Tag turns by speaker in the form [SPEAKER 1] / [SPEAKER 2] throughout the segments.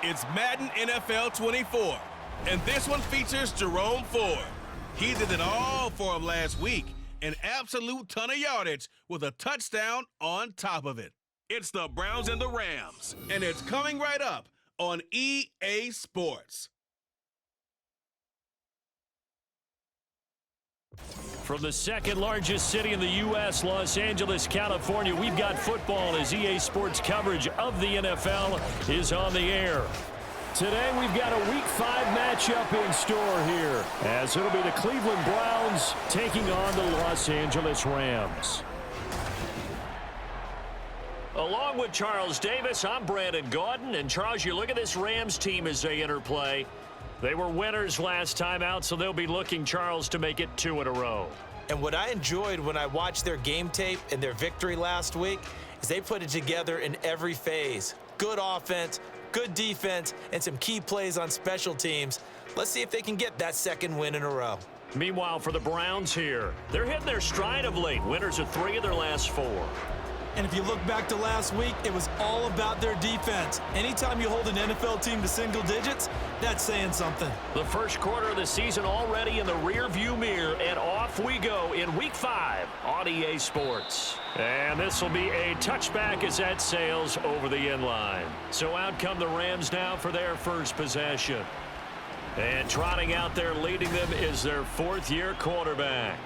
[SPEAKER 1] It's Madden NFL 24, and this one features Jerome Ford. He did it all for him last week, an absolute ton of yardage with a touchdown on top of it. It's the Browns and the Rams, and it's coming right up on EA Sports.
[SPEAKER 2] From the second largest city in the U.S., Los Angeles, California, we've got football as EA Sports coverage of the NFL is on the air. Today we've got a Week 5 matchup in store here, as it'll be the Cleveland Browns taking on the Los Angeles Rams. Along with Charles Davis, I'm Brandon Gaudin. And Charles, you look at this Rams team as they interplay. They were winners last time out, so they'll be looking, Charles, to make it 2 in a row.
[SPEAKER 3] And what I enjoyed when I watched their game tape and their victory last week is they put it together in every phase. Good offense, good defense, and some key plays on special teams. Let's see if they can get that second win in a row.
[SPEAKER 2] Meanwhile, for the Browns here, they're hitting their stride of late. Winners of 3 of their last 4.
[SPEAKER 4] And if you look back to last week, it was all about their defense. Anytime you hold an NFL team to single digits, that's saying something.
[SPEAKER 2] The first quarter of the season already in the rearview mirror, and off we go in Week 5 on EA Sports. And this will be a touchback as that sails over the end line. So out come the Rams now for their first possession. And trotting out there leading them is their 4th-year quarterback.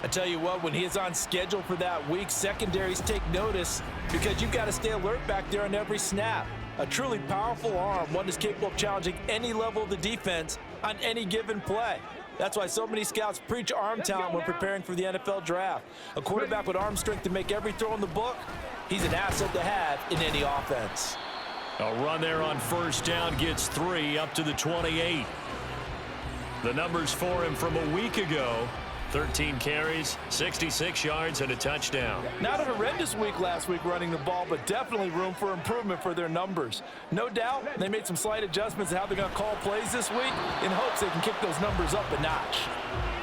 [SPEAKER 3] I tell you what, when he is on schedule for that week, secondaries take notice because you've got to stay alert back there on every snap. A truly powerful arm, one is capable of challenging any level of the defense on any given play. That's why so many scouts preach arm talent when preparing for the NFL draft. A quarterback with arm strength to make every throw in the book, he's an asset to have in any offense.
[SPEAKER 2] A run there on first down gets 3 up to the 28. The numbers for him from a week ago: 13 carries, 66 yards, and a touchdown.
[SPEAKER 4] Not a horrendous week last week running the ball, but definitely room for improvement for their numbers. No doubt, they made some slight adjustments to how they're going to call plays this week in hopes they can kick those numbers up a notch.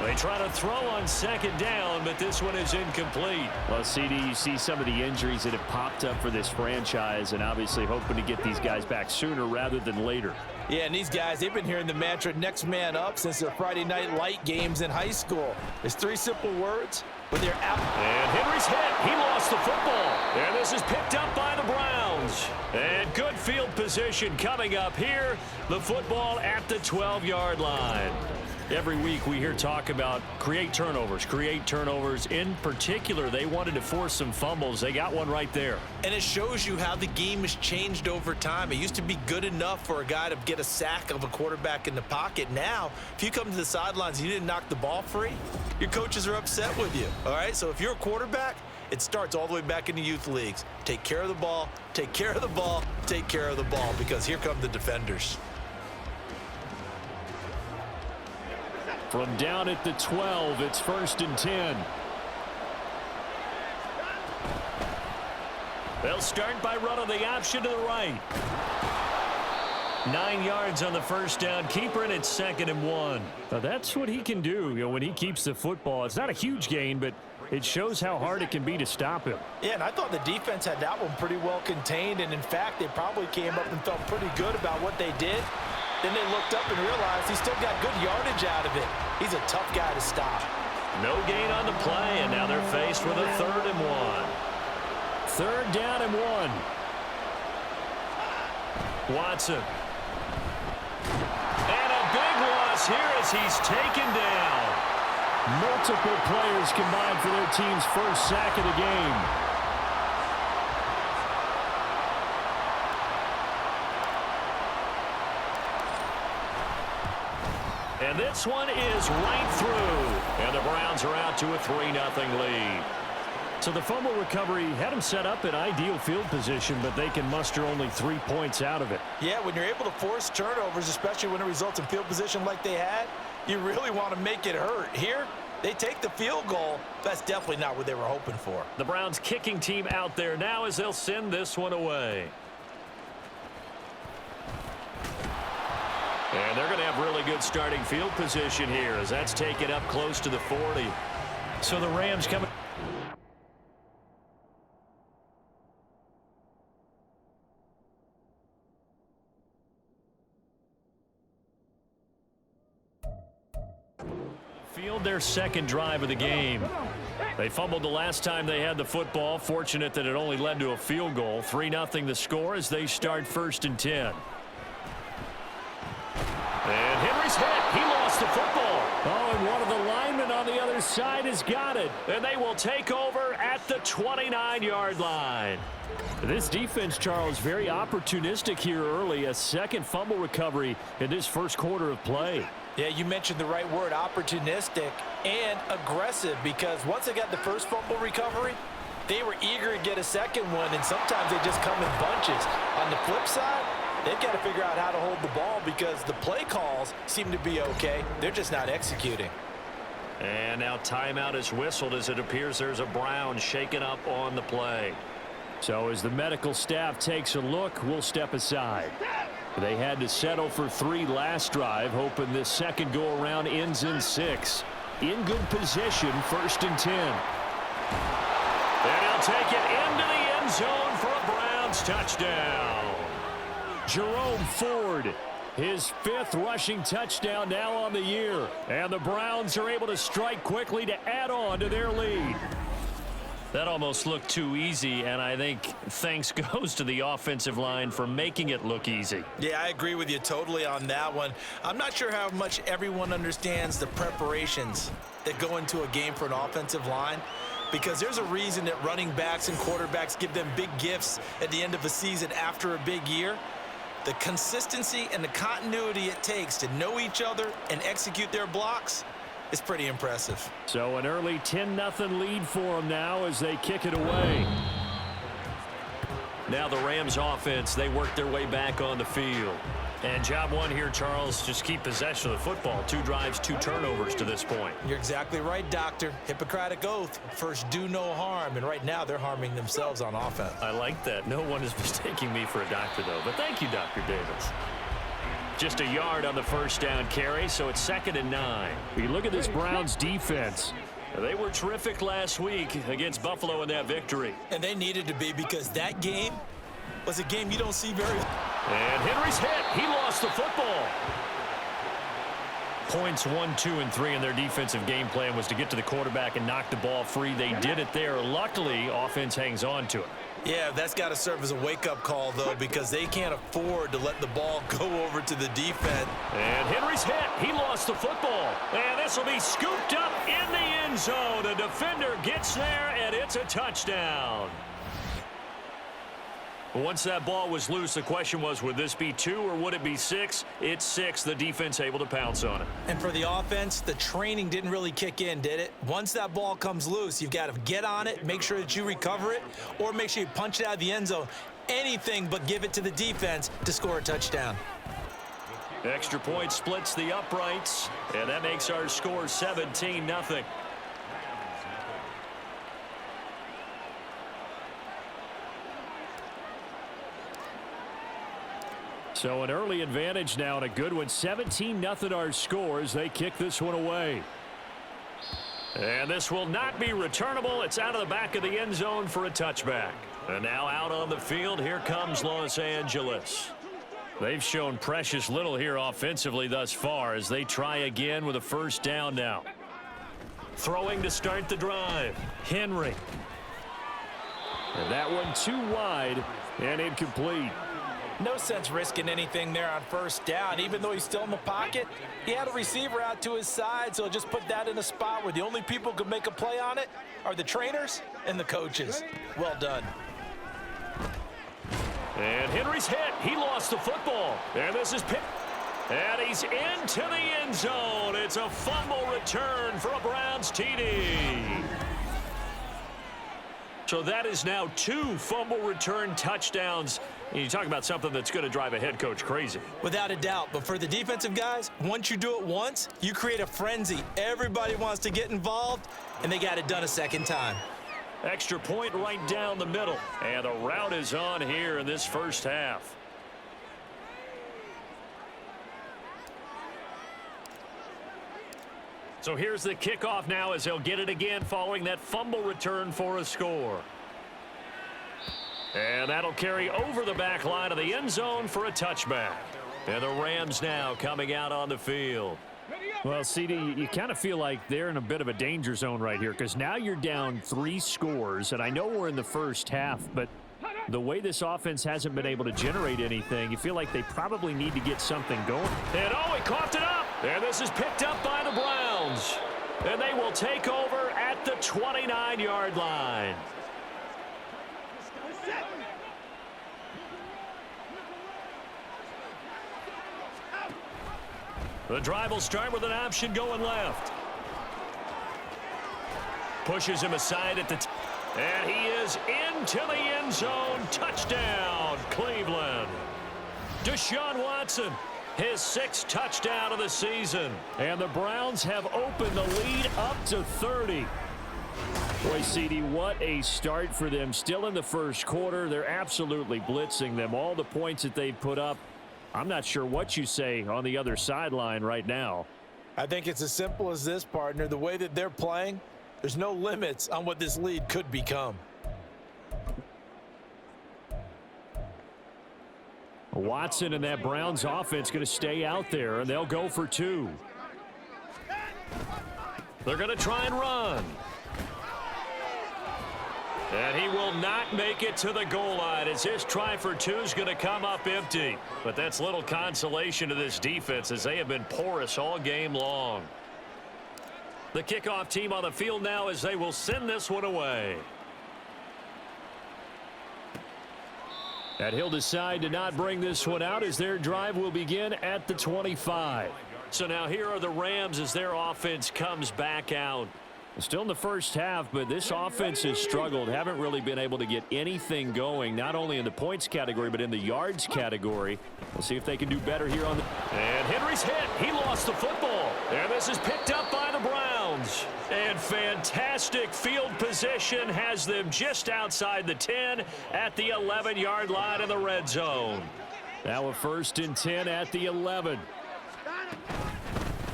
[SPEAKER 2] They try to throw on second down, but this one is incomplete.
[SPEAKER 5] Well, CD, you see some of the injuries that have popped up for this franchise, and obviously hoping to get these guys back sooner rather than later.
[SPEAKER 3] Yeah, and these guys, they've been hearing the mantra next man up since their Friday night light games in high school. It's 3 simple words, but they're out.
[SPEAKER 2] And Henry's hit. He lost the football. And this is picked up by the Browns. And good field position coming up here. The football at the 12-yard line. Every week we hear talk about create turnovers. In particular, they wanted to force some fumbles. They got one right there.
[SPEAKER 3] And it shows you how the game has changed over time. It used to be good enough for a guy to get a sack of a quarterback in the pocket. Now, if you come to the sidelines and you didn't knock the ball free, your coaches are upset with you. All right? So if you're a quarterback, it starts all the way back in the youth leagues. Take care of the ball, take care of the ball, take care of the ball, because here come the defenders.
[SPEAKER 2] From down at the 12, it's 1st and 10. They'll start by running the option to the right. 9 yards on the first down keeper, and it's 2nd and 1. Now that's what he can do, when he keeps the football. It's not a huge gain, but it shows how hard it can be to stop him.
[SPEAKER 3] Yeah, and I thought the defense had that one pretty well contained, and in fact, they probably came up and felt pretty good about what they did. Then they looked up and realized he still got good yardage out of it. He's a tough guy to stop.
[SPEAKER 2] No gain on the play, and now they're faced with a 3rd and 1. 3rd down and 1. Watson. And a big loss here as he's taken down. Multiple players combined for their team's first sack of the game. And this one is right through. And the Browns are out to a 3-0 lead. So the fumble recovery had them set up in ideal field position, but they can muster only 3 points out of it.
[SPEAKER 3] Yeah, when you're able to force turnovers, especially when it results in field position like they had, you really want to make it hurt. Here, they take the field goal. That's definitely not what they were hoping for.
[SPEAKER 2] The Browns kicking team out there now as they'll send this one away. And they're going to have really good starting field position here as that's taken up close to the 40.
[SPEAKER 3] So the Rams coming.
[SPEAKER 2] Field their second drive of the game. They fumbled the last time they had the football. Fortunate that it only led to a field goal. 3-0 the score as they start 1st and 10. And Henry's hit. He lost the football. Oh, and one of the linemen on the other side has got it. And they will take over at the 29-yard line.
[SPEAKER 5] This defense, Charles, very opportunistic here early. A second fumble recovery in this first quarter of play.
[SPEAKER 3] Yeah, you mentioned the right word, opportunistic and aggressive, because once they got the first fumble recovery, they were eager to get a second one, and sometimes they just come in bunches. On the flip side, they've got to figure out how to hold the ball because the play calls seem to be okay. They're just not executing.
[SPEAKER 2] And now timeout is whistled as it appears there's a Brown shaken up on the play.
[SPEAKER 5] So as the medical staff takes a look, we'll step aside. They had to settle for 3 last drive, hoping this second go-around ends in 6. In good position, 1st and 10.
[SPEAKER 2] And he'll take it into the end zone for a Browns touchdown.
[SPEAKER 5] Jerome Ford, his 5th rushing touchdown now on the year. And the Browns are able to strike quickly to add on to their lead.
[SPEAKER 2] That almost looked too easy, and I think thanks goes to the offensive line for making it look easy.
[SPEAKER 3] Yeah, I agree with you totally on that one. I'm not sure how much everyone understands the preparations that go into a game for an offensive line, because there's a reason that running backs and quarterbacks give them big gifts at the end of a season after a big year. The consistency and the continuity it takes to know each other and execute their blocks is pretty impressive.
[SPEAKER 5] So an early 10-0 lead for them now as they kick it away.
[SPEAKER 2] Now the Rams offense, they work their way back on the field. And job one here, Charles, just keep possession of the football. 2 drives, 2 turnovers to this point.
[SPEAKER 3] You're exactly right, Doctor. Hippocratic oath. First, do no harm. And right now, they're harming themselves on offense.
[SPEAKER 2] I like that. No one is mistaking me for a doctor, though. But thank you, Dr. Davis. Just a yard on the first down carry, so it's 2nd and 9.
[SPEAKER 5] We look at this Browns defense.
[SPEAKER 2] They were terrific last week against Buffalo in that victory.
[SPEAKER 3] And they needed to be, because that game was a game you don't see very often.
[SPEAKER 2] And Henry's hit. He lost the football. Points 1, 2, and 3 in their defensive game plan was to get to the quarterback and knock the ball free. They did it there. Luckily, offense hangs on to it.
[SPEAKER 3] Yeah, that's got to serve as a wake-up call, though, because they can't afford to let the ball go over to the defense.
[SPEAKER 2] And Henry's hit. He lost the football. And this will be scooped up in the end zone. The defender gets there, and it's a touchdown. Once that ball was loose, the question was, would this be 2 or would it be 6? It's 6. The defense able to pounce on it.
[SPEAKER 3] And for the offense, the training didn't really kick in, did it? Once that ball comes loose, you've got to get on it, make sure that you recover it, or make sure you punch it out of the end zone. Anything but give it to the defense to score a touchdown.
[SPEAKER 2] Extra point splits the uprights, and that makes our score 17-0.
[SPEAKER 5] So an early advantage now and a good one. 17-0 our score as they kick this one away.
[SPEAKER 2] And this will not be returnable. It's out of the back of the end zone for a touchback. And now out on the field, here comes Los Angeles. They've shown precious little here offensively thus far as they try again with a first down now. Throwing to start the drive, Henry.
[SPEAKER 5] And that one too wide and incomplete.
[SPEAKER 3] No sense risking anything there on first down. Even though he's still in the pocket, he had a receiver out to his side, so just put that in a spot where the only people who can make a play on it are the trainers and the coaches. Well done.
[SPEAKER 2] And Henry's hit. He lost the football. And this is Pitt. And he's into the end zone. It's a fumble return for a Browns TD. So that is now 2 fumble return touchdowns. And you talk about something that's going to drive a head coach crazy.
[SPEAKER 3] Without a doubt. But for the defensive guys, once you do it once, you create a frenzy. Everybody wants to get involved, and they got it done a second time.
[SPEAKER 2] Extra point right down the middle. And the route is on here in this first half. So here's the kickoff now as they'll get it again following that fumble return for a score. And that'll carry over the back line of the end zone for a touchback. And the Rams now coming out on the field.
[SPEAKER 5] Well, CD, you kind of feel like they're in a bit of a danger zone right here because now you're down 3 scores, and I know we're in the first half, but the way this offense hasn't been able to generate anything, you feel like they probably need to get something going.
[SPEAKER 2] And he coughed it up. And this is picked up by the Browns. And they will take over at the 29-yard line. The drive will start with an option going left. Pushes him aside at the and he is into the end zone. Touchdown, Cleveland. Deshaun Watson, his 6th touchdown of the season.
[SPEAKER 5] And the Browns have opened the lead up to 30. Boy, CD, what a start for them. Still in the first quarter. They're absolutely blitzing them. All the points that they've put up, I'm not sure what you say on the other sideline right now.
[SPEAKER 3] I think it's as simple as this, partner. The way that they're playing, there's no limits on what this lead could become.
[SPEAKER 5] Watson and that Browns offense going to stay out there, and they'll go for 2.
[SPEAKER 2] They're going to try and run. And he will not make it to the goal line as his try for 2 is going to come up empty. But that's little consolation to this defense as they have been porous all game long. The kickoff team on the field now as they will send this one away.
[SPEAKER 5] And he'll decide to not bring this one out as their drive will begin at the 25.
[SPEAKER 2] So now here are the Rams as their offense comes back out.
[SPEAKER 5] Still in the first half, but this offense has struggled. Haven't really been able to get anything going, not only in the points category, but in the yards category. We'll see if they can do better here on the...
[SPEAKER 2] And Henry's hit. He lost the football. And this is picked up by the Browns. And fantastic field position has them just outside the 10 at the 11-yard line in the red zone.
[SPEAKER 5] Now a 1st and 10 at the 11.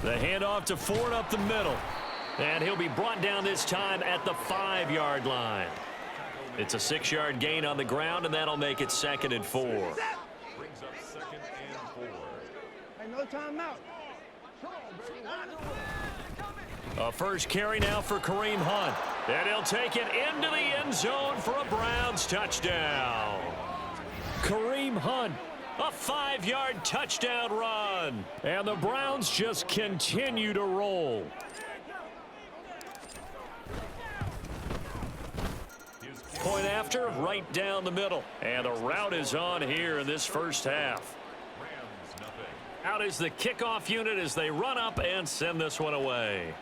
[SPEAKER 2] The handoff to Ford up the middle. And he'll be brought down this time at the 5-yard line. It's a 6-yard gain on the ground, and that'll make it 2nd and 4.
[SPEAKER 6] Brings up 2nd and 4. Hey, no timeout.
[SPEAKER 2] A first carry now for Kareem Hunt. And he'll take it into the end zone for a Browns touchdown.
[SPEAKER 5] Kareem Hunt.
[SPEAKER 2] A 5-yard touchdown run.
[SPEAKER 5] And the Browns just continue to roll.
[SPEAKER 2] Point after, right down the middle. And the route is on here in this first half. Out is the kickoff unit as they run up and send this one away.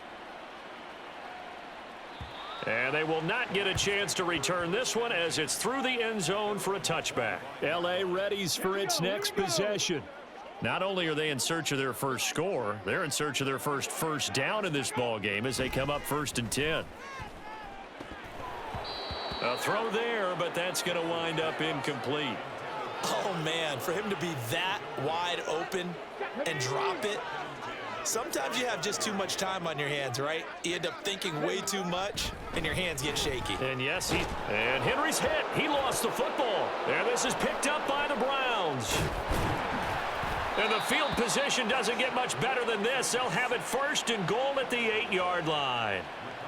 [SPEAKER 2] And they will not get a chance to return this one as it's through the end zone for a touchback.
[SPEAKER 5] L.A. readies for its next possession.
[SPEAKER 2] Not only are they in search of their first score, they're in search of their first down in this ball game as they come up 1st and 10. A throw there, but that's going to wind up incomplete.
[SPEAKER 3] Oh, man, for him to be that wide open and drop it. Sometimes you have just too much time on your hands, right? You end up thinking way too much, and your hands get shaky.
[SPEAKER 2] And yes, and Henry's hit. He lost the football. And this is picked up by the Browns. And the field position doesn't get much better than this. They'll have it 1st and goal at the 8-yard line.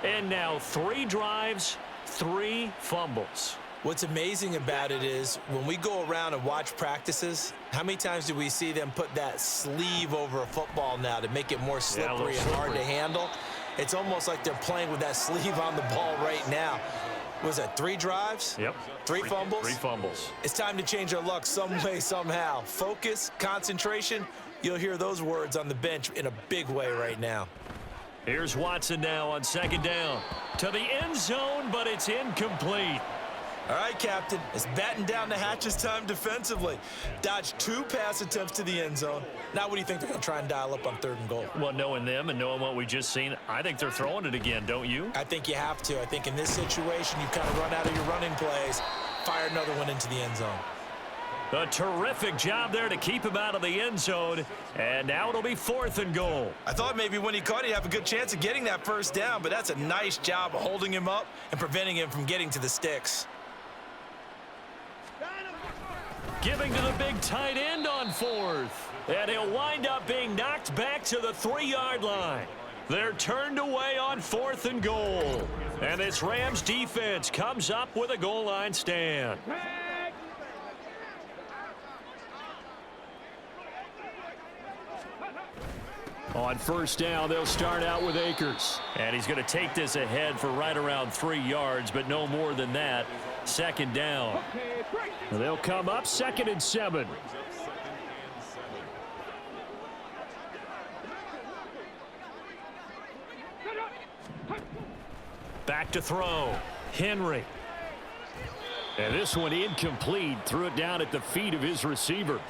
[SPEAKER 2] And now 3 drives, 3 fumbles.
[SPEAKER 3] What's amazing about it is when we go around and watch practices, how many times do we see them put that sleeve over a football now to make it more slippery and hard to handle? It's almost like they're playing with that sleeve on the ball right now. Was that 3 drives?
[SPEAKER 2] Yep.
[SPEAKER 3] 3 fumbles?
[SPEAKER 2] 3 fumbles.
[SPEAKER 3] It's time to change our luck some way, somehow. Focus, concentration, you'll hear those words on the bench in a big way right now.
[SPEAKER 2] Here's Watson now on 2nd down. To the end zone, but it's incomplete.
[SPEAKER 3] All right, Captain, it's batten down the hatches time defensively. Dodged 2 pass attempts to the end zone. Now what do you think they're going to try and dial up on 3rd and goal?
[SPEAKER 2] Well, knowing them and knowing what we just seen, I think they're throwing it again, don't you?
[SPEAKER 3] I think you have to. I think in this situation, you kind of run out of your running plays, fire another one into the end zone.
[SPEAKER 2] A terrific job there to keep him out of the end zone. And now it'll be 4th and goal.
[SPEAKER 3] I thought maybe when he caught it, he'd have a good chance of getting that first down, but that's a nice job of holding him up and preventing him from getting to the sticks.
[SPEAKER 2] Giving to the big tight end on 4th. And he'll wind up being knocked back to the 3-yard line. They're turned away on 4th and goal. And this Rams defense comes up with a goal line stand. On 1st down, they'll start out with Akers. And he's going to take this ahead for right around 3 yards, but no more than that. 2nd down. They'll come up 2nd and 7. Back to throw. Henry. And this one incomplete. Threw it down at the feet of his receiver.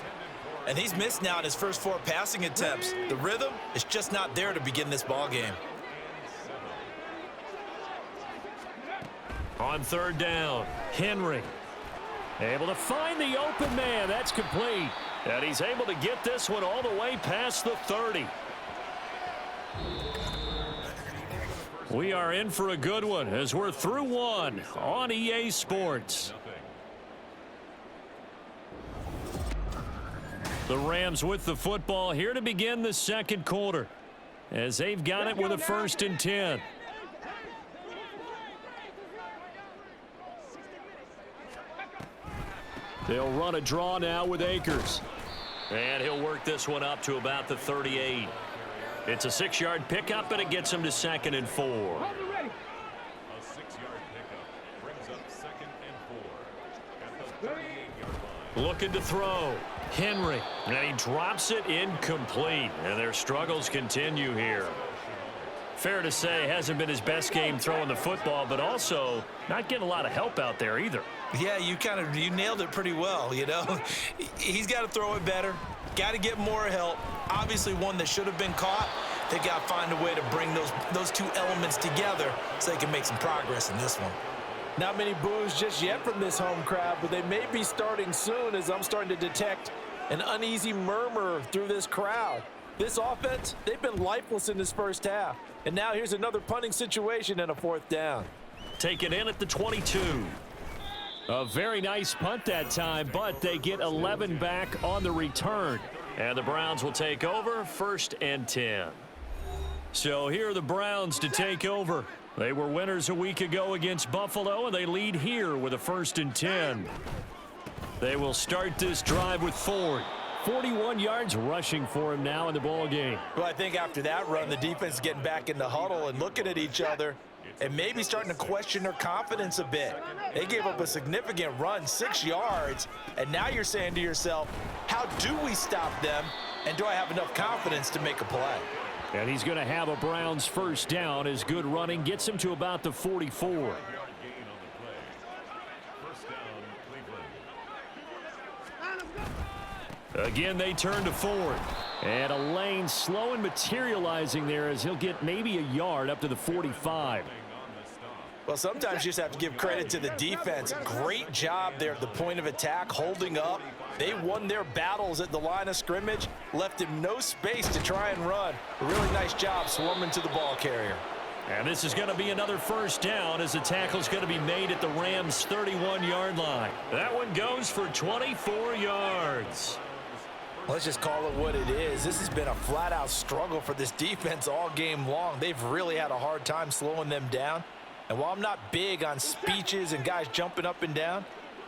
[SPEAKER 3] And he's missed now in his first 4 passing attempts. The rhythm is just not there to begin this ball game.
[SPEAKER 2] On 3rd down, Henry. Able to find the open man. That's complete. And he's able to get this one all the way past the 30. We are in for a good one as we're through one on EA Sports. The Rams with the football here to begin the 2nd quarter as they've got it with a 1st and 10. They'll run a draw now with Akers. And he'll work this one up to about the 38. It's a 6-yard pickup, and it gets him to 2nd and 4.
[SPEAKER 6] A 6-yard pickup brings up 2nd and 4 at the 38-yard line.
[SPEAKER 2] Looking to throw. Henry. And he drops it incomplete. And their struggles continue here. Fair to say, hasn't been his best game throwing the football, but also not getting a lot of help out there either.
[SPEAKER 3] Yeah, you nailed it pretty well, you know. He's got to throw it better. Got to get more help. Obviously one that should have been caught. They got to find a way to bring those 2 elements together so they can make some progress in this one.
[SPEAKER 4] Not many boos just yet from this home crowd, but they may be starting soon as I'm starting to detect an uneasy murmur through this crowd. This offense, they've been lifeless in this first half. And now here's another punting situation and a 4th down.
[SPEAKER 2] Take it in at the 22. A very nice punt that time, but they get 11 back on the return. And the Browns will take over 1st and 10. So here are the Browns to take over. They were winners a week ago against Buffalo, and they lead here with a 1st and 10. They will start this drive with Ford. 41 yards rushing for him now in the ball game.
[SPEAKER 3] Well, I think after that run, the defense is getting back in the huddle and looking at each other and maybe starting to question their confidence a bit. They gave up a significant run, 6 yards, and now you're saying to yourself, how do we stop them, and do I have enough confidence to make a play?
[SPEAKER 2] And he's going to have a Browns 1st down as good running gets him to about the 44. Again, they turn to Ford. And a lane slow and materializing there as he'll get maybe a yard up to the 45.
[SPEAKER 3] Well, sometimes you just have to give credit to the defense. Great job there at the point of attack, holding up. They won their battles at the line of scrimmage, left him no space to try and run. A really nice job swarming to the ball carrier.
[SPEAKER 2] And this is going to be another 1st down as the tackle's going to be made at the Rams' 31-yard line. That one goes for 24 yards.
[SPEAKER 3] Let's just call it what it is. This has been a flat-out struggle for this defense all game long. They've really had a hard time slowing them down. And while I'm not big on speeches and guys jumping up and down,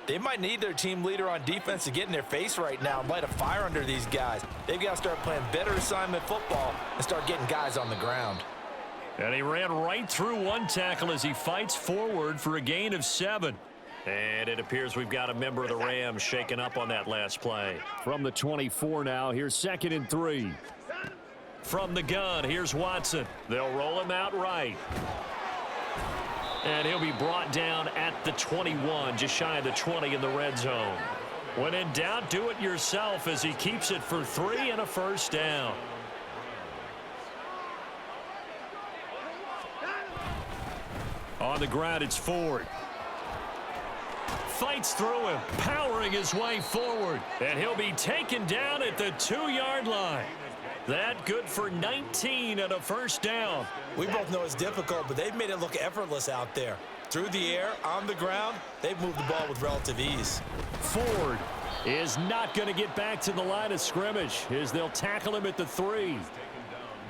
[SPEAKER 3] they might need their team leader on defense to get in their face right now and light a fire under these guys. They've got to start playing better assignment football and start getting guys on the ground.
[SPEAKER 2] And he ran right through one tackle as he fights forward for a gain of 7. And it appears we've got a member of the Rams shaken up on that last play.
[SPEAKER 5] From the 24 now, here's 2nd and 3.
[SPEAKER 2] From the gun, here's Watson. They'll roll him out right. And he'll be brought down at the 21, just shy of the 20 in the red zone. When in doubt, do it yourself as he keeps it for 3 and a 1st down. On the ground, it's Ford. fights through him, powering his way forward. And he'll be taken down at the 2-yard line. That good for 19 and a first down.
[SPEAKER 3] We both know it's difficult, but they've made it look effortless out there. Through the air, on the ground, they've moved the ball with relative ease.
[SPEAKER 5] Ford is not going to get back to the line of scrimmage as they'll tackle him at the 3.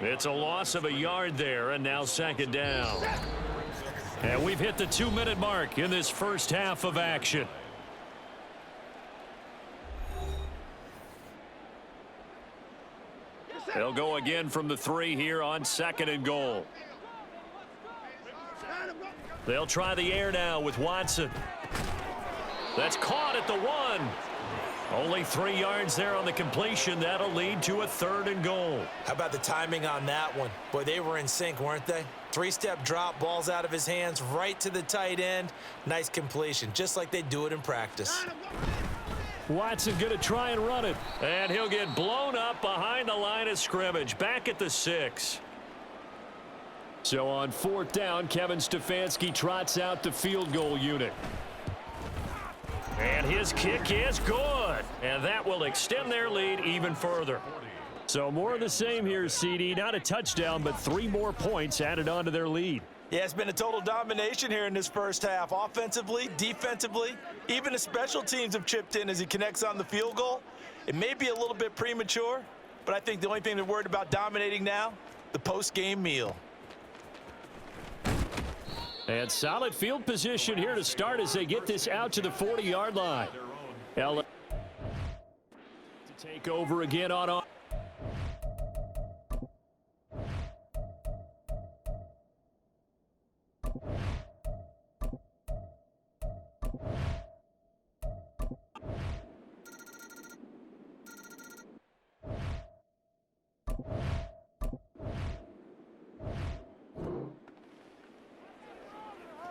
[SPEAKER 2] It's a loss of a yard there, and now second down. And we've hit the 2-minute mark in this first half of action. They'll go again from the 3 here on 2nd and goal. They'll try the air now with Watson. That's caught at the 1. Only 3 yards there on the completion. That'll lead to a 3rd and goal.
[SPEAKER 3] How about the timing on that one? Boy, they were in sync, weren't they? 3-step drop, balls out of his hands, right to the tight end. Nice completion, just like they do it in practice.
[SPEAKER 5] Watson going to try and run it.
[SPEAKER 2] And he'll get blown up behind the line of scrimmage, back at the 6.
[SPEAKER 5] So on 4th down, Kevin Stefanski trots out the field goal unit.
[SPEAKER 2] And his kick is good. And that will extend their lead even further.
[SPEAKER 5] So more of the same here, CD. Not a touchdown, but 3 more points added on to their lead.
[SPEAKER 3] Yeah, it's been a total domination here in this first half. Offensively, defensively, even the special teams have chipped in as he connects on the field goal. It may be a little bit premature, but I think the only thing they're worried about dominating now, the post-game meal.
[SPEAKER 5] And solid field position here to start as they get this out to the 40-yard line. LA to take over again on.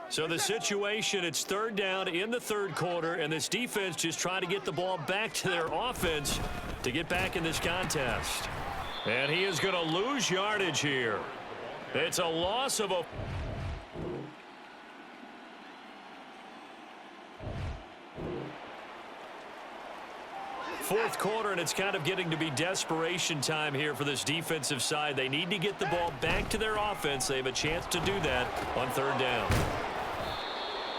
[SPEAKER 2] So the situation, it's 3rd down in the 3rd quarter, and this defense just trying to get the ball back to their offense to get back in this contest. And he is going to lose yardage here. It's a loss of a... Fourth quarter, and it's kind of getting to be desperation time here for this defensive side. They need to get the ball back to their offense. They have a chance to do that on 3rd down.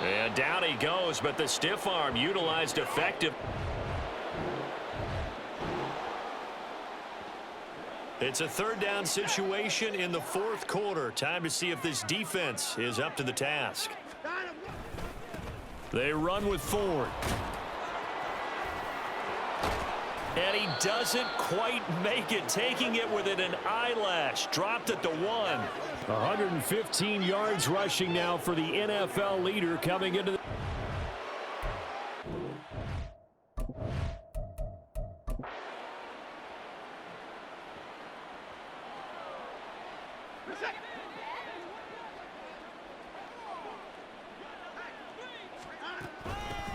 [SPEAKER 2] And down he goes, but the stiff arm utilized effective. It's a 3rd down situation in the 4th quarter. Time to see if this defense is up to the task. They run with Ford. And he doesn't quite make it, taking it within an eyelash. Dropped at the 1.
[SPEAKER 5] 115 yards rushing now for the NFL leader coming into the...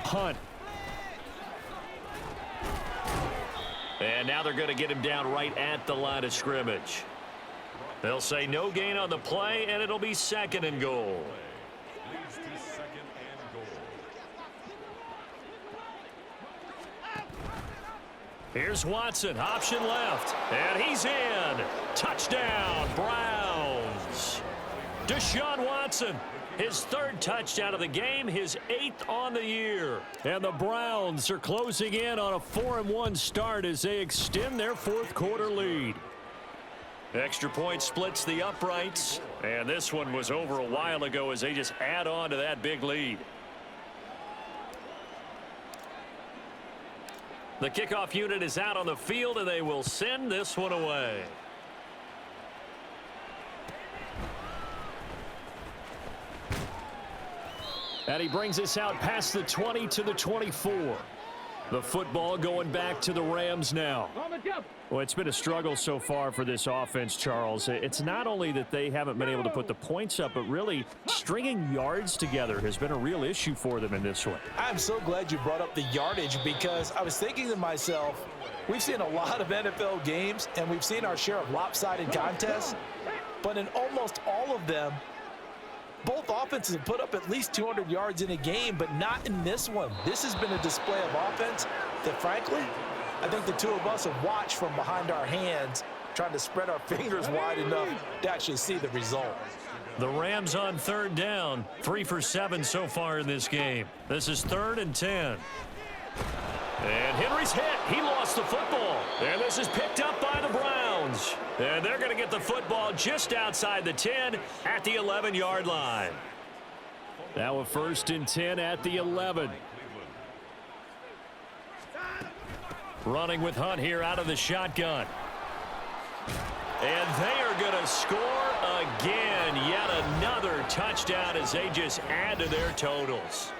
[SPEAKER 5] Hunt.
[SPEAKER 2] And now they're going to get him down right at the line of scrimmage. They'll say no gain on the play, and it'll be 2nd and goal. Here's Watson, option left, and he's in. Touchdown, Browns. Deshaun Watson, his 3rd touchdown of the game, his 8th on the year.
[SPEAKER 5] And the Browns are closing in on a 4-1 start as they extend their 4th quarter lead.
[SPEAKER 2] Extra point splits the uprights, and this one was over a while ago as they just add on to that big lead. The kickoff unit is out on the field, and they will send this one away.
[SPEAKER 5] And he brings us out past the 20 to the 24. The football going back to the Rams now. Well, it's been a struggle so far for this offense, Charles. It's not only that they haven't been able to put the points up, but really stringing yards together has been a real issue for them in this one.
[SPEAKER 3] I'm so glad you brought up the yardage, because I was thinking to myself, we've seen a lot of NFL games, and we've seen our share of lopsided contests, but in almost all of them, Both offenses have put up at least 200 yards in a game, but not in this one. This has been a display of offense that, frankly, I think the two of us have watched from behind our hands, trying to spread our fingers wide enough to actually see the result.
[SPEAKER 2] The Rams on third down, 3 for 7 so far in this game. This is 3rd and 10. And Henry's hit. He lost the football. And this is picked up by the Browns. And they're going to get the football just outside the 10 at the 11-yard line.
[SPEAKER 5] Now a 1st and 10 at the 11.
[SPEAKER 2] Running with Hunt here out of the shotgun. And they are going to score again. Yet another touchdown as they just add to their totals.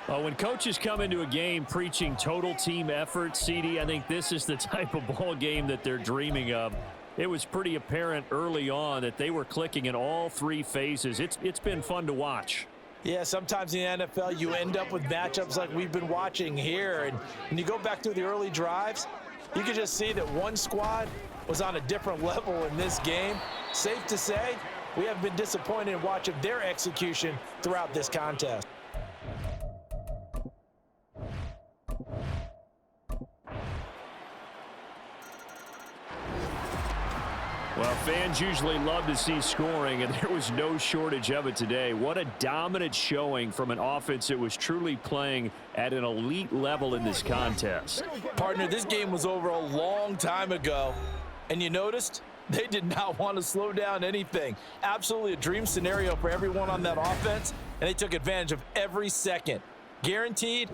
[SPEAKER 5] When coaches come into a game preaching total team effort, CD, I think this is the type of ball game that they're dreaming of. It was pretty apparent early on that they were clicking in all 3 phases. It's been fun to watch.
[SPEAKER 3] Yeah, sometimes in the NFL you end up with matchups like we've been watching here. And when you go back through the early drives, you can just see that one squad was on a different level in this game. Safe to say, we have been disappointed in watching their execution throughout this contest.
[SPEAKER 5] Well, fans usually love to see scoring, and there was no shortage of it today. What a dominant showing from an offense that was truly playing at an elite level in this contest.
[SPEAKER 3] Partner, this game was over a long time ago, and you noticed they did not want to slow down anything. Absolutely a dream scenario for everyone on that offense, and they took advantage of every second. Guaranteed.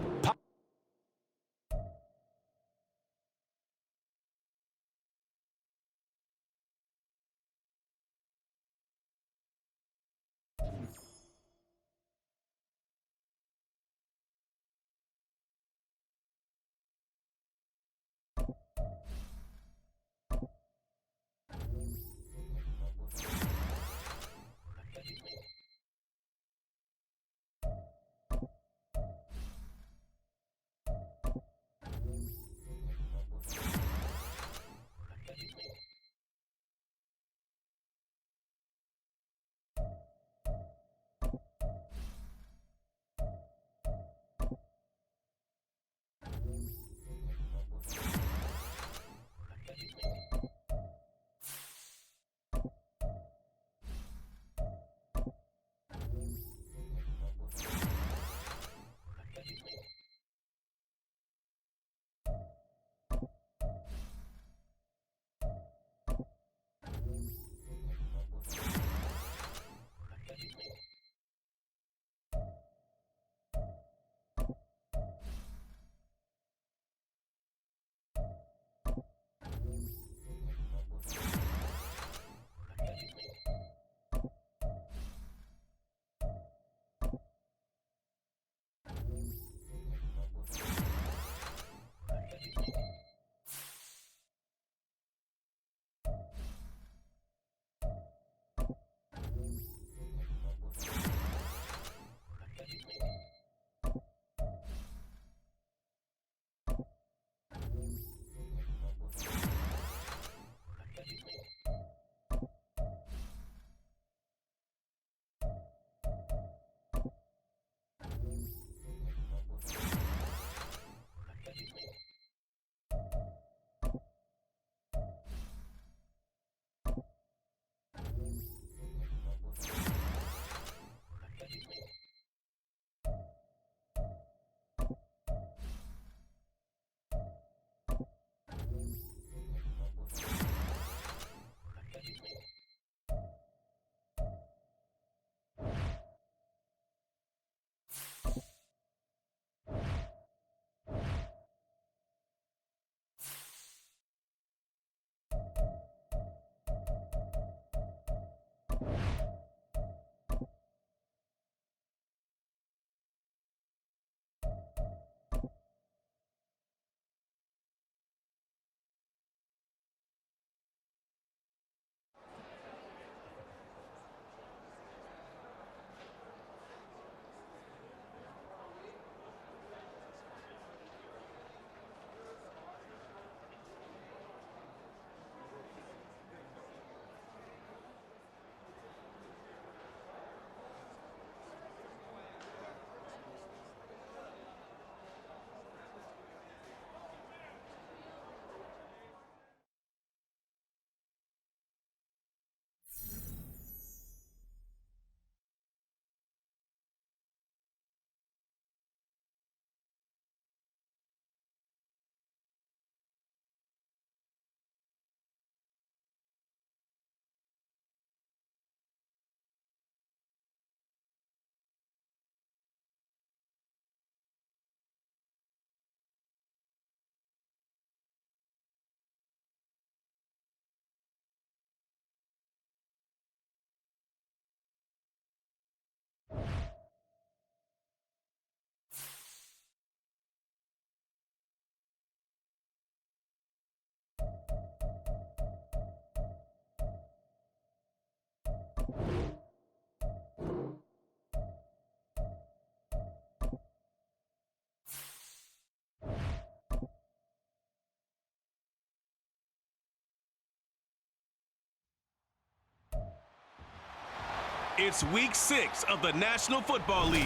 [SPEAKER 1] It's week 6 of the National Football League,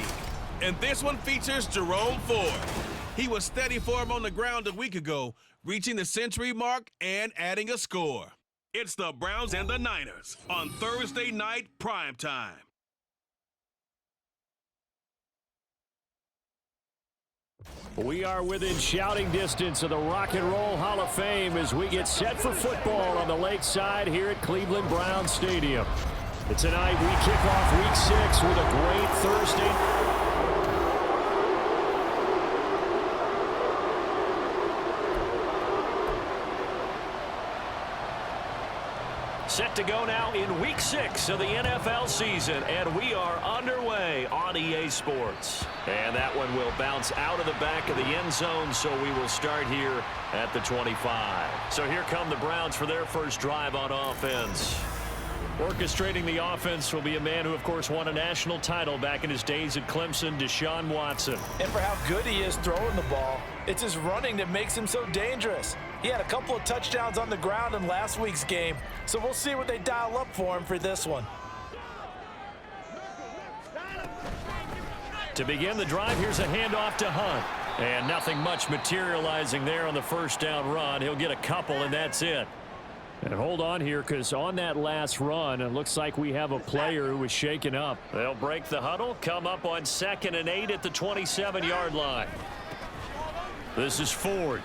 [SPEAKER 1] and this one features Jerome Ford. He was steady for him on the ground a week ago, reaching the century mark and adding a score. It's the Browns and the Niners on Thursday night primetime.
[SPEAKER 5] We are within shouting distance of the Rock and Roll Hall of Fame as we get set for football on the lakeside here at Cleveland Browns Stadium. Tonight we kick off week 6 with a great Thursday.
[SPEAKER 2] Set to go now in week 6 of the NFL season, and we are underway on EA Sports. And that one will bounce out of the back of the end zone, so we will start here at the 25. So here come the Browns for their first drive on offense. Orchestrating the offense will be a man who, of course, won a national title back in his days at Clemson, Deshaun Watson.
[SPEAKER 4] And for how good he is throwing the ball, it's his running that makes him so dangerous. He had a couple of touchdowns on the ground in last week's game, so we'll see what they dial up for him for this one.
[SPEAKER 2] To begin the drive, here's a handoff to Hunt. And nothing much materializing there on the first down run. He'll get a couple, and that's it.
[SPEAKER 5] And hold on here, because on that last run, it looks like we have a player who was shaken up.
[SPEAKER 2] They'll break the huddle, come up on 2nd and 8 at the 27-yard line. This is Ford.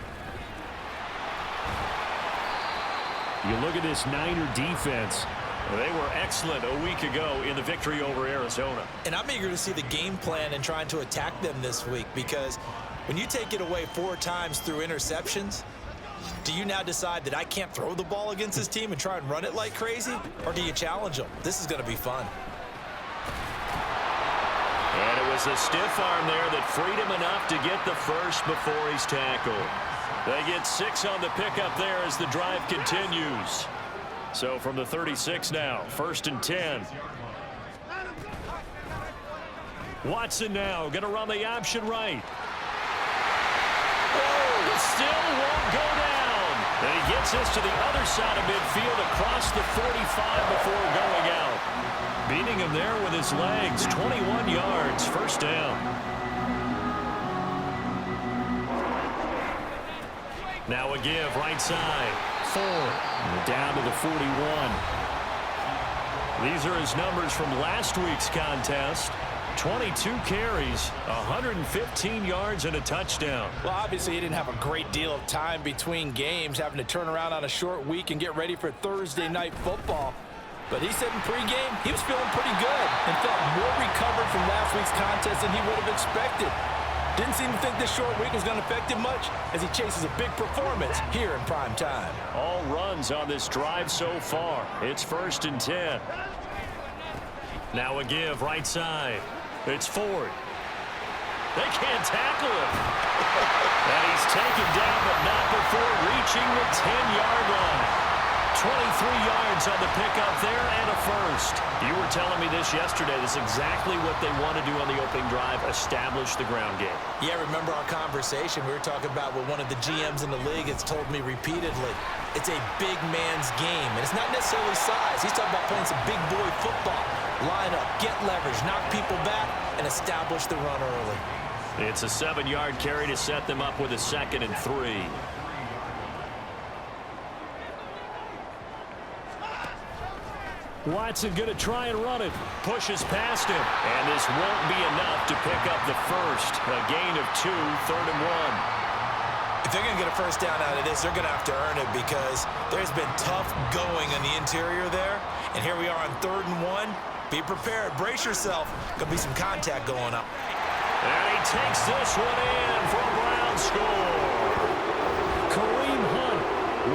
[SPEAKER 5] You look at this Niner defense.
[SPEAKER 2] They were excellent a week ago in the victory over Arizona.
[SPEAKER 4] And I'm eager to see the game plan and trying to attack them this week, because when you take it away 4 times through interceptions, do you now decide that I can't throw the ball against this team and try and run it like crazy? Or do you challenge them? This is going to be fun.
[SPEAKER 2] And it was a stiff arm there that freed him enough to get the first before he's tackled. They get 6 on the pickup there as the drive continues. So from the 36 now, 1st and 10. Watson now going to run the option right. Oh, it still won't go down. And he gets this to the other side of midfield across the 45 before going out. Beating him there with his legs, 21 yards, 1st down. Now a give, right side. Ford
[SPEAKER 5] Down to the 41.
[SPEAKER 2] These are his numbers from last week's contest. 22 carries, 115 yards, and a touchdown.
[SPEAKER 4] Well, obviously, he didn't have a great deal of time between games, having to turn around on a short week and get ready for Thursday night football. But he said in pregame he was feeling pretty good and felt more recovered from last week's contest than he would have expected. Didn't seem to think this short week was going to affect him much as he chases a big performance here in prime time.
[SPEAKER 2] All runs on this drive so far. It's 1st and 10. Now a give, right side. It's Ford. They can't tackle him. And he's taken down, but not before reaching the 10-yard line. 23 yards on the pickup there and a first. You were telling me this yesterday. This is exactly what they want to do on the opening drive, establish the ground game.
[SPEAKER 4] Yeah, remember our conversation. We were talking about what one of the GMs in the league has told me repeatedly. It's a big man's game, and it's not necessarily size. He's talking about playing some big boy football. Line up, get leverage, knock people back, and establish the run early.
[SPEAKER 2] It's a 7-yard carry to set them up with a 2nd and 3.
[SPEAKER 5] Watson going to try and run it.
[SPEAKER 2] Pushes past him, and this won't be enough to pick up the first. A gain of 2, 3rd and 1.
[SPEAKER 4] If they're going to get a first down out of this, they're going to have to earn it, because there's been tough going in the interior there. And here we are on 3rd and 1. Be prepared. Brace yourself. Going to be some contact going up.
[SPEAKER 2] And he takes this one in for a Brown score.
[SPEAKER 5] Kareem Hunt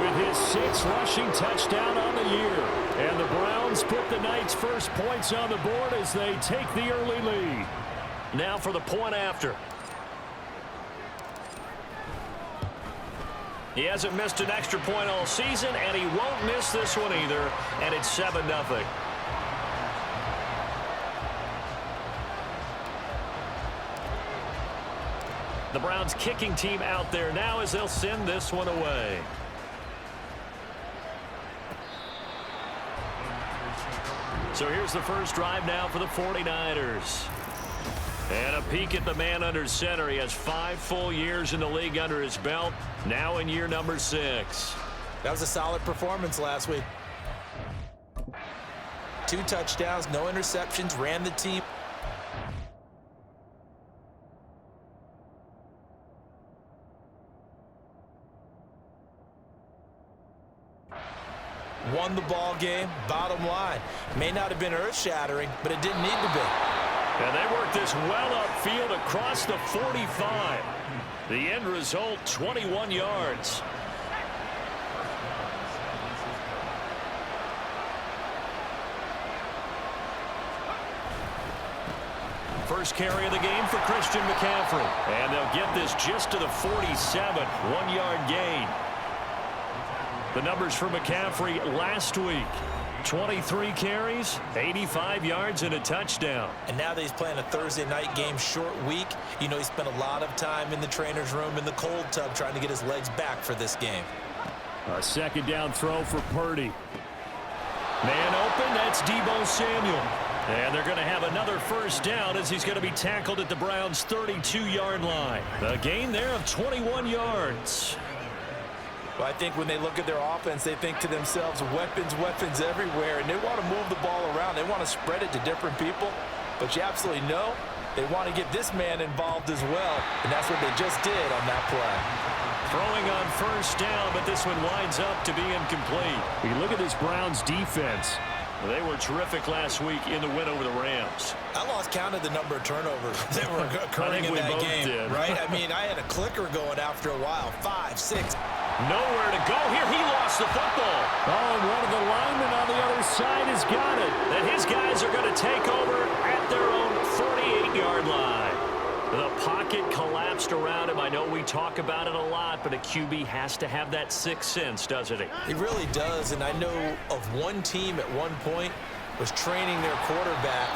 [SPEAKER 5] with his 6th rushing touchdown on the year. And the Browns put the Knights' first points on the board as they take the early lead.
[SPEAKER 2] Now for the point after. He hasn't missed an extra point all season, and he won't miss this one either. And it's 7-0. The Browns kicking team out there now as they'll send this one away. So here's the first drive now for the 49ers. And a peek at the man under center. He has 5 full years in the league under his belt, now in year number 6.
[SPEAKER 3] That was a solid performance last week. 2 touchdowns, no interceptions, ran the team. Won the ball game, bottom line. May not have been earth-shattering, but it didn't need to be.
[SPEAKER 2] And they worked this well upfield across the 45. The end result, 21 yards. First carry of the game for Christian McCaffrey. And they'll get this just to the 47, 1-yard gain. The numbers for McCaffrey last week. 23 carries, 85 yards, and a touchdown.
[SPEAKER 3] And now that he's playing a Thursday night game, short week, you know he spent a lot of time in the trainer's room in the cold tub trying to get his legs back for this game.
[SPEAKER 5] A second down throw for Purdy. Man open, that's Deebo Samuel. And they're going to have another first down as he's going to be tackled at the Browns' 32-yard line. A gain there of 21 yards.
[SPEAKER 3] Well, I think when they look at their offense, they think to themselves, weapons, weapons everywhere, and they want to move the ball around. They want to spread it to different people, but you absolutely know they want to get this man involved as well, and that's what they just did on that play.
[SPEAKER 2] Throwing on first down, but this one winds up to be incomplete.
[SPEAKER 5] You look at this Browns defense.
[SPEAKER 2] They were terrific last week in the win over the Rams.
[SPEAKER 3] I lost count of the number of turnovers that were occurring in that game, right? I mean, I had a clicker going after a while, 5, 6.
[SPEAKER 2] Nowhere to go here. He lost the football.
[SPEAKER 5] Oh, and one of the linemen on the other side has got it.
[SPEAKER 2] And his guys are going to take over at their own 48-yard line. The pocket collapsed around him. I know we talk about it a lot, but a QB has to have that sixth sense, doesn't he?
[SPEAKER 3] He really does, and I know of one team at one point was training their quarterback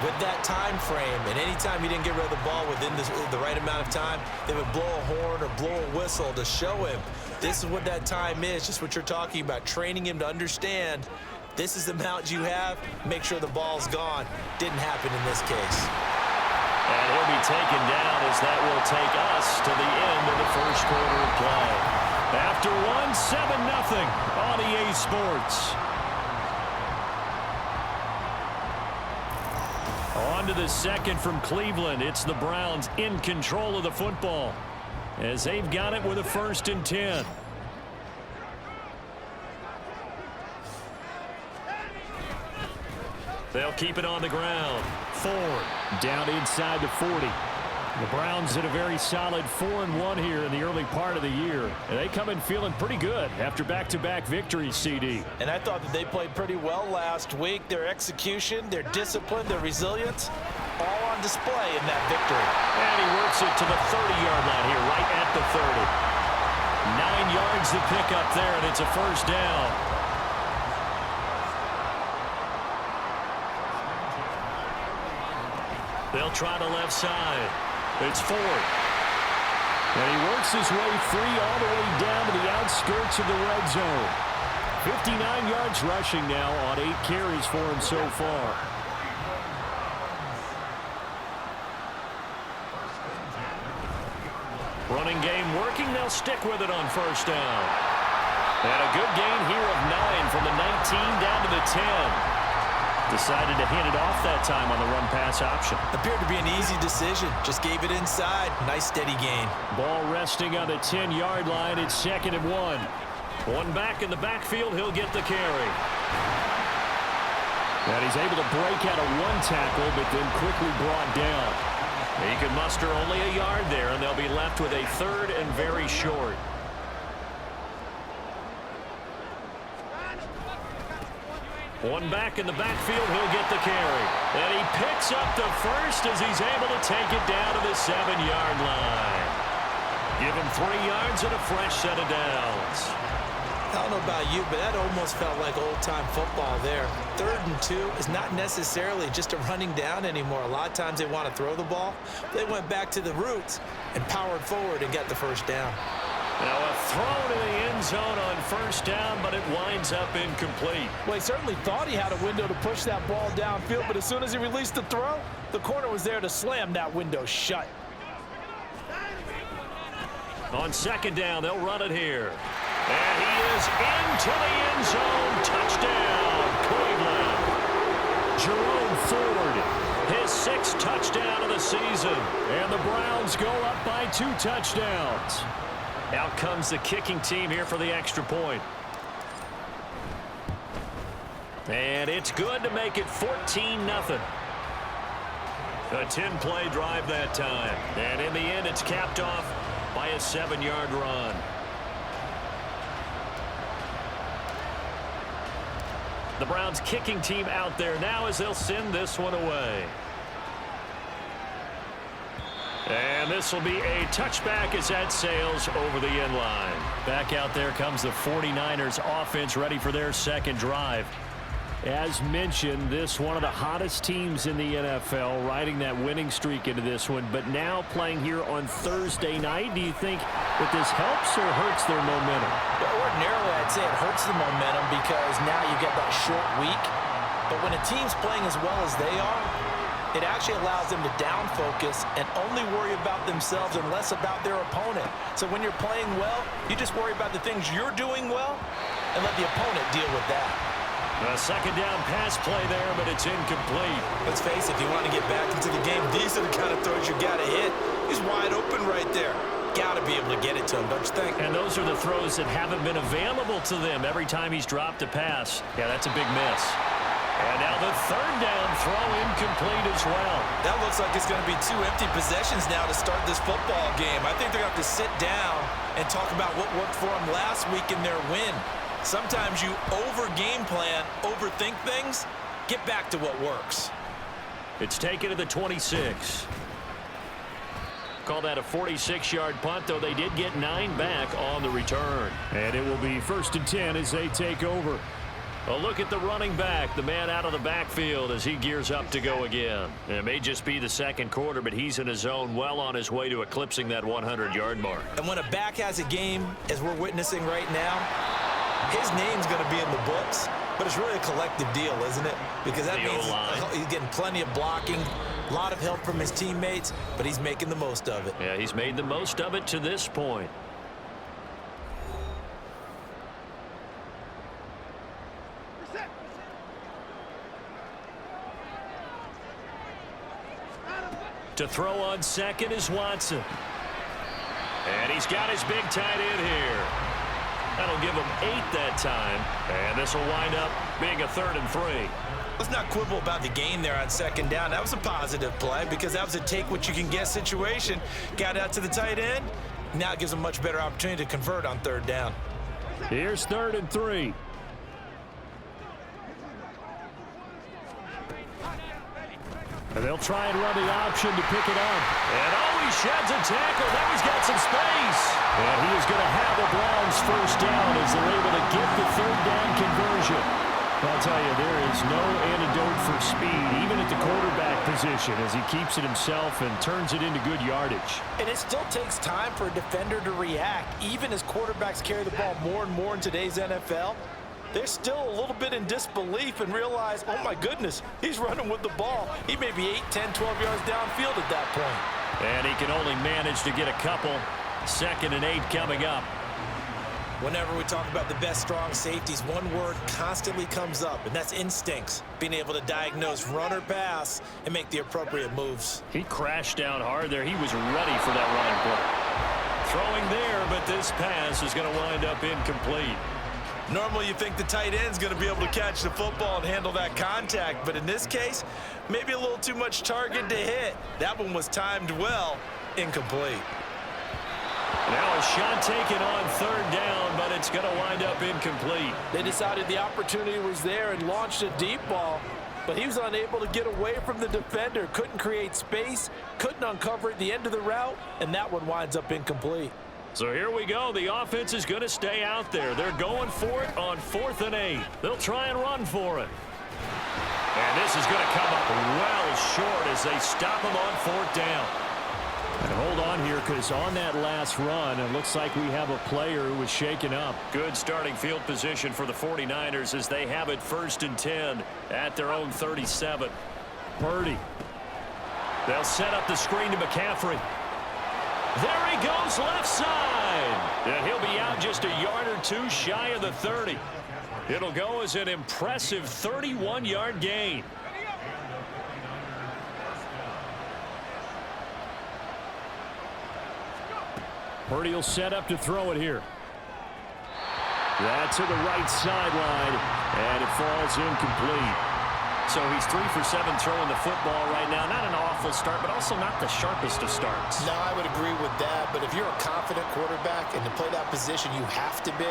[SPEAKER 3] with that time frame, and anytime he didn't get rid of the ball within the right amount of time, they would blow a horn or blow a whistle to show him this is what that time is, just what you're talking about, training him to understand this is the amount you have, make sure the ball's gone. Didn't happen in this case.
[SPEAKER 2] And he'll be taken down as that will take us to the end of the first quarter of play. After one, 7-0 on EA Sports. On to the second from Cleveland. It's the Browns in control of the football as they've got it with a 1st and 10. They'll keep it on the ground. Ford
[SPEAKER 5] down inside the 40. The Browns did a very solid 4-1 here in the early part of the year. And they come in feeling pretty good after back-to-back victories, CD.
[SPEAKER 3] And I thought that they played pretty well last week. Their execution, their discipline, their resilience, all on display in that victory.
[SPEAKER 2] And he works it to the 30-yard line here, right at the 30. 9 yards to pick up there, and it's a first down. They'll try the left side. It's Ford.
[SPEAKER 5] And he works his way free all the way down to the outskirts of the red zone. 59 yards rushing now on 8 carries for him so far.
[SPEAKER 2] Running game working. They'll stick with it on first down. And a good gain here of 9 from the 19 down to the 10. Decided to hand it off that time on the run-pass option.
[SPEAKER 3] Appeared to be an easy decision. Just gave it inside. Nice steady gain.
[SPEAKER 5] Ball resting on the 10-yard line. It's 2nd and 1.
[SPEAKER 2] One back in the backfield. He'll get the carry.
[SPEAKER 5] And he's able to break out of one tackle, but then quickly brought down.
[SPEAKER 2] He can muster only a yard there, and they'll be left with a 3rd and very short. One back in the backfield, he'll get the carry. And he picks up the first as he's able to take it down to the 7-yard line. Give him 3 yards and a fresh set of downs.
[SPEAKER 3] I don't know about you, but that almost felt like old-time football there. 3rd and 2 is not necessarily just a running down anymore. A lot of times they want to throw the ball. They went back to the roots and powered forward and got the first down.
[SPEAKER 2] Now a throw to the end end zone on first down, but it winds up incomplete.
[SPEAKER 3] Well, he certainly thought he had a window to push that ball downfield, but as soon as he released the throw, the corner was there to slam that window shut.
[SPEAKER 2] On second down, they'll run it here. And he is into the end zone. Touchdown, Cleveland.
[SPEAKER 5] Jerome Ford,
[SPEAKER 2] His 6th touchdown of the season.
[SPEAKER 5] and the Browns go up by 2 touchdowns.
[SPEAKER 2] Out comes the kicking team here for the extra point. And it's good to make it 14-0. A 10-play drive that time. And in the end, it's capped off by a 7-yard run. The Browns kicking team out there now as they'll send this one away. And this will be a touchback as that sails over the end line.
[SPEAKER 5] Back out there comes the 49ers offense ready for their second drive. As mentioned, this one of the hottest teams in the NFL, riding that winning streak into this one, but now playing here on Thursday night. Do you think that this helps or hurts their momentum?
[SPEAKER 3] Well, ordinarily, I'd say it hurts the momentum because now you get that short week. But when a team's playing as well as they are, it actually allows them to down focus and only worry about themselves and less about their opponent. So when you're playing well, you just worry about the things you're doing well and let the opponent deal with that.
[SPEAKER 2] A second down pass play there, but it's incomplete.
[SPEAKER 4] Let's face it, if you want to get back into the game, these are the kind of throws you got to hit. He's wide open right there. Got to be able to get it to him, don't you think?
[SPEAKER 2] And those are the throws that haven't been available to them every time he's dropped a pass. Yeah, that's a big miss. And now the third down throw incomplete as well.
[SPEAKER 4] That looks like it's going to be 2 empty possessions now to start this football game. I think they're going to have to sit down and talk about what worked for them last week in their win. Sometimes you over-game plan, overthink things, get back to what works.
[SPEAKER 2] It's taken to the 26. Call that a 46-yard punt, though they did get 9 back on the return.
[SPEAKER 5] And it will be 1st and 10 as they take over.
[SPEAKER 2] A look at the running back, the man out of the backfield as he gears up to go again. And it may just be the second quarter, but he's in his zone, well on his way to eclipsing that 100-yard mark.
[SPEAKER 4] And when a back has a game, as we're witnessing right now, his name's going to be in the books, but it's really a collective deal, isn't it? Because that means he's getting plenty of blocking, a lot of help from his teammates, but he's making the most of it.
[SPEAKER 2] Yeah, he's made the most of it to this point. To throw on second is Watson. And he's got his big tight end here. That'll give him 8 that time. And this will wind up being a 3rd and 3.
[SPEAKER 4] Let's not quibble about the gain there on second down. That was a positive play because that was a take-what-you-can-get situation. Got out to the tight end. Now it gives him a much better opportunity to convert on 3rd down.
[SPEAKER 5] Here's 3rd and 3. And they'll try and run the option to pick it up.
[SPEAKER 2] And he sheds a tackle. Now he's got some space.
[SPEAKER 5] And he is going to have the Browns first down as they're able to get the 3rd down conversion. I'll tell you, there is no antidote for speed, even at the quarterback position, as he keeps it himself and turns it into good yardage.
[SPEAKER 3] And it still takes time for a defender to react. Even as quarterbacks carry the ball more and more in today's NFL, they're still a little bit in disbelief and realize, oh my goodness, he's running with the ball. He may be 8, 10, 12 yards downfield at that point.
[SPEAKER 2] And he can only manage to get a couple. 2nd and 8 coming up.
[SPEAKER 4] Whenever we talk about the best strong safeties, one word constantly comes up, and that's instincts. Being able to diagnose run or pass and make the appropriate moves.
[SPEAKER 2] He crashed down hard there. He was ready for that running play. Throwing there, but this pass is going to wind up incomplete.
[SPEAKER 4] Normally you think the tight end's going to be able to catch the football and handle that contact, but in this case, maybe a little too much target to hit. That one was timed well, incomplete.
[SPEAKER 2] Now a shot taken on 3rd down, but it's going to wind up incomplete.
[SPEAKER 3] They decided the opportunity was there and launched a deep ball, but he was unable to get away from the defender, couldn't create space, couldn't uncover at the end of the route, and that one winds up incomplete.
[SPEAKER 2] So here we go. The offense is going to stay out there. They're going for it on 4th and 8. They'll try and run for it. And this is going to come up well short as they stop him on 4th down.
[SPEAKER 5] And hold on here, because on that last run, it looks like we have a player who was shaken up.
[SPEAKER 2] Good starting field position for the 49ers as they have it 1st and 10 at their own 37.
[SPEAKER 5] Purdy.
[SPEAKER 2] They'll set up the screen to McCaffrey. There he goes left side. And he'll be out just a yard or two shy of the 30. It'll go as an impressive 31-yard gain.
[SPEAKER 5] Purdy will set up to throw it here. That's to the right sideline, and it falls incomplete.
[SPEAKER 2] So he's 3 for 7 throwing the football right now. Not an awful start, but also not the sharpest of starts.
[SPEAKER 7] No, I would agree with that. But if you're a confident quarterback and to play that position, you have to be.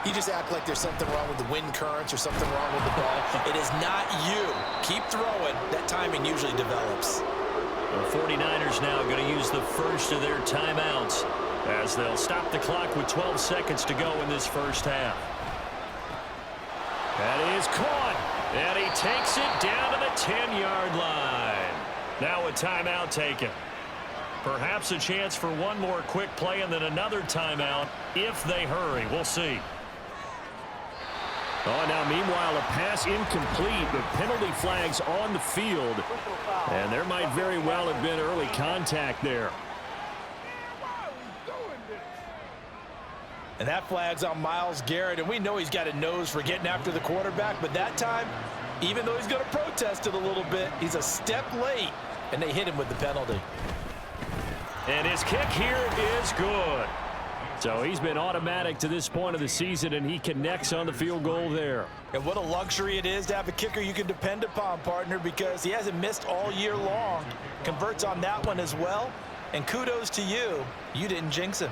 [SPEAKER 7] You just act like there's something wrong with the wind currents or something wrong with the ball. It is not you. Keep throwing. That timing usually develops.
[SPEAKER 2] The 49ers now going to use the first of their timeouts as they'll stop the clock with 12 seconds to go in this first half.
[SPEAKER 5] That is caught.
[SPEAKER 2] And he takes it down to the 10-yard line. Now a timeout taken. Perhaps a chance for one more quick play and then another timeout if they hurry. We'll see.
[SPEAKER 5] Oh, now meanwhile, a pass incomplete, but penalty flags on the field. And there might very well have been early contact there.
[SPEAKER 4] And that flag's on Myles Garrett, and we know he's got a nose for getting after the quarterback, but that time, even though he's going to protest it a little bit, he's a step late, and they hit him with the penalty.
[SPEAKER 2] And his kick here is good.
[SPEAKER 5] So he's been automatic to this point of the season, and he connects on the field goal there.
[SPEAKER 4] And what a luxury it is to have a kicker you can depend upon, partner, because he hasn't missed all year long. Converts on that one as well, and kudos to you. You didn't jinx him.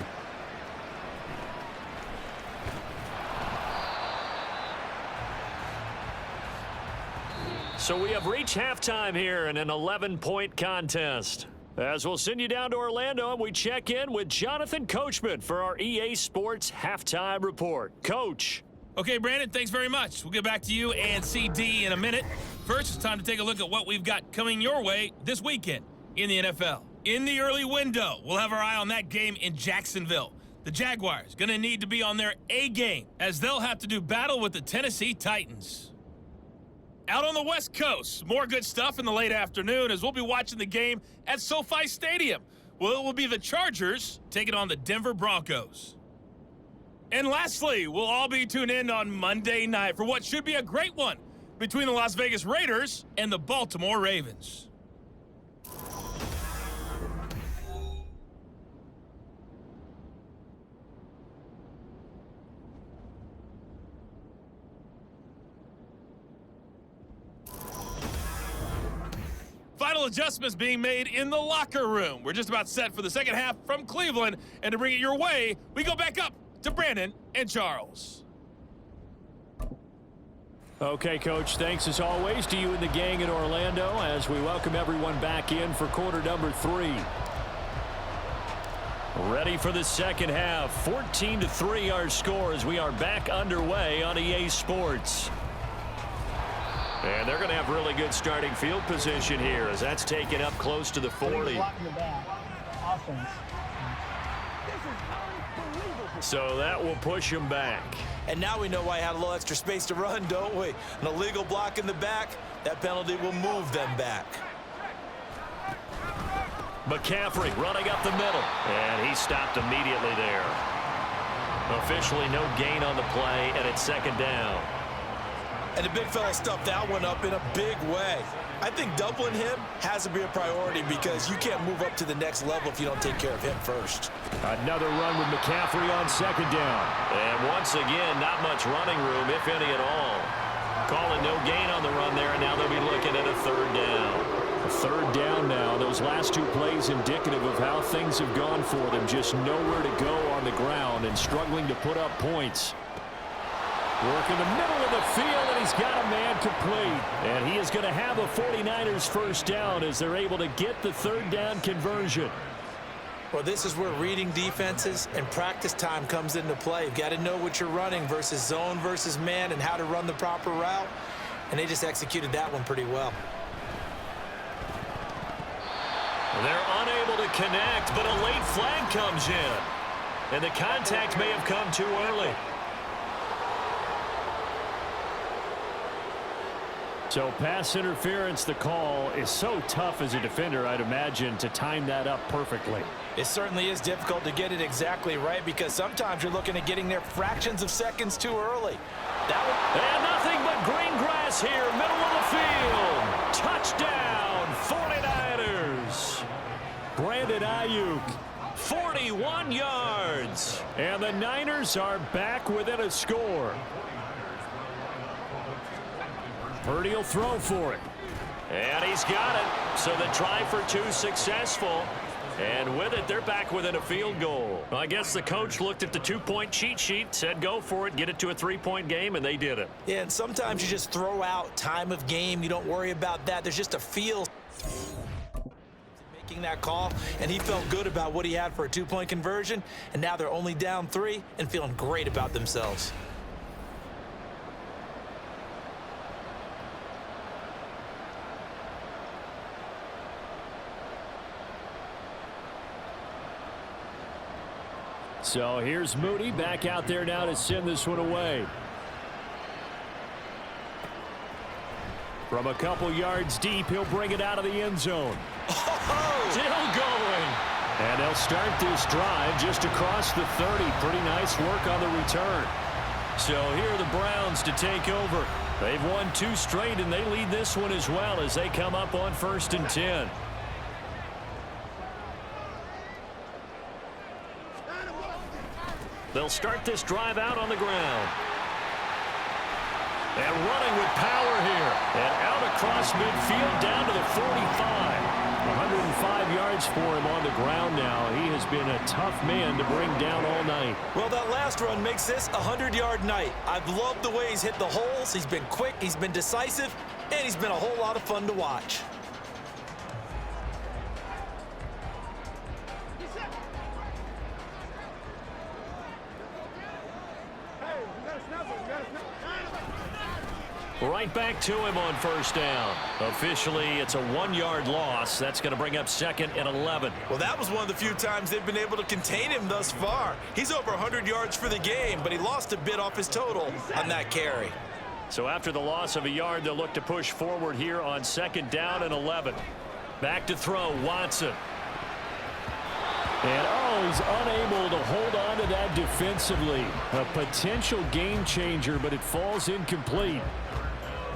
[SPEAKER 2] So we have reached halftime here in an 11-point contest. As we'll send you down to Orlando, and we check in with Jonathan Coachman for our EA Sports Halftime Report. Coach.
[SPEAKER 8] Okay, Brandon, thanks very much. We'll get back to you and CD in a minute. First, it's time to take a look at what we've got coming your way this weekend in the NFL. In the early window, we'll have our eye on that game in Jacksonville. The Jaguars going to need to be on their A game as they'll have to do battle with the Tennessee Titans. Out on the West Coast, more good stuff in the late afternoon as we'll be watching the game at SoFi Stadium. Well, it will be the Chargers taking on the Denver Broncos. And lastly, we'll all be tuned in on Monday night for what should be a great one between the Las Vegas Raiders and the Baltimore Ravens. Final adjustments being made in the locker room. We're just about set for the second half from Cleveland. And to bring it your way, we go back up to Brandon and Charles.
[SPEAKER 5] Okay, Coach, thanks as always to you and the gang in Orlando as we welcome everyone back in for quarter number 3.
[SPEAKER 2] Ready for the second half. 14-3 our score as we are back underway on EA Sports. And they're going to have really good starting field position here as that's taken up close to the 40. So that will push him back.
[SPEAKER 4] And now we know why he had a little extra space to run, don't we? An illegal block in the back, that penalty will move them back.
[SPEAKER 2] McCaffrey running up the middle. And he stopped immediately there. Officially no gain on the play, and it's second down.
[SPEAKER 4] And the big fella stuffed that one up in a big way. I think doubling him has to be a priority because you can't move up to the next level if you don't take care of him first.
[SPEAKER 5] Another run with McCaffrey on second down.
[SPEAKER 2] And once again, not much running room, if any at all. Calling no gain on the run there, and now they'll be looking at a third down.
[SPEAKER 5] A third down now. Those last two plays indicative of how things have gone for them. Just nowhere to go on the ground and struggling to put up points. Work in the middle of the field, and he's got a man complete. And he is going to have a 49ers first down as they're able to get the third down conversion.
[SPEAKER 4] Well, this is where reading defenses and practice time comes into play. You've got to know what you're running versus zone versus man and how to run the proper route. And they just executed that one pretty well.
[SPEAKER 2] They're unable to connect, but a late flag comes in. And the contact may have come too early.
[SPEAKER 5] So pass interference, the call is so tough as a defender, I'd imagine, to time that up perfectly.
[SPEAKER 3] It certainly is difficult to get it exactly right because sometimes you're looking at getting there fractions of seconds too early.
[SPEAKER 2] And nothing but green grass here, middle of the field. Touchdown, 49ers.
[SPEAKER 5] Brandon Ayuk,
[SPEAKER 2] 41 yards.
[SPEAKER 5] and the Niners are back within a score. Purdy will throw for it.
[SPEAKER 2] And he's got it. So the try for two successful. And with it, they're back within a field goal. I guess the coach looked at the two-point cheat sheet, said go for it, get it to a three-point game, and they did it.
[SPEAKER 3] Yeah, and sometimes you just throw out time of game. You don't worry about that. There's just a feel making that call, and he felt good about what he had for a two-point conversion, and now they're only down 3 and feeling great about themselves.
[SPEAKER 5] So here's Moody back out there now to send this one away. From a couple yards deep, he'll bring it out of the end zone.
[SPEAKER 2] Still going.
[SPEAKER 5] And they'll start this drive just across the 30. Pretty nice work on the return.
[SPEAKER 2] So here are the Browns to take over. They've won 2 straight, and they lead this one as well as they come up on 1st and 10. They'll start this drive out on the ground. And running with power here. And out across midfield down to the 45. 105 yards for him on the ground now. He has been a tough man to bring down all night.
[SPEAKER 3] Well, that last run makes this a 100-yard night. I've loved the way he's hit the holes. He's been quick, he's been decisive, and he's been a whole lot of fun to watch.
[SPEAKER 2] Right back to him on 1st down. Officially, it's a 1-yard loss. That's going to bring up 2nd and 11.
[SPEAKER 3] Well, that was one of the few times they've been able to contain him thus far. He's over 100 yards for the game, but he lost a bit off his total on that carry.
[SPEAKER 2] So after the loss of a yard, they'll look to push forward here on 2nd down and 11. Back to throw, Watson.
[SPEAKER 5] And he's unable to hold on to that defensively. A potential game changer, but it falls incomplete.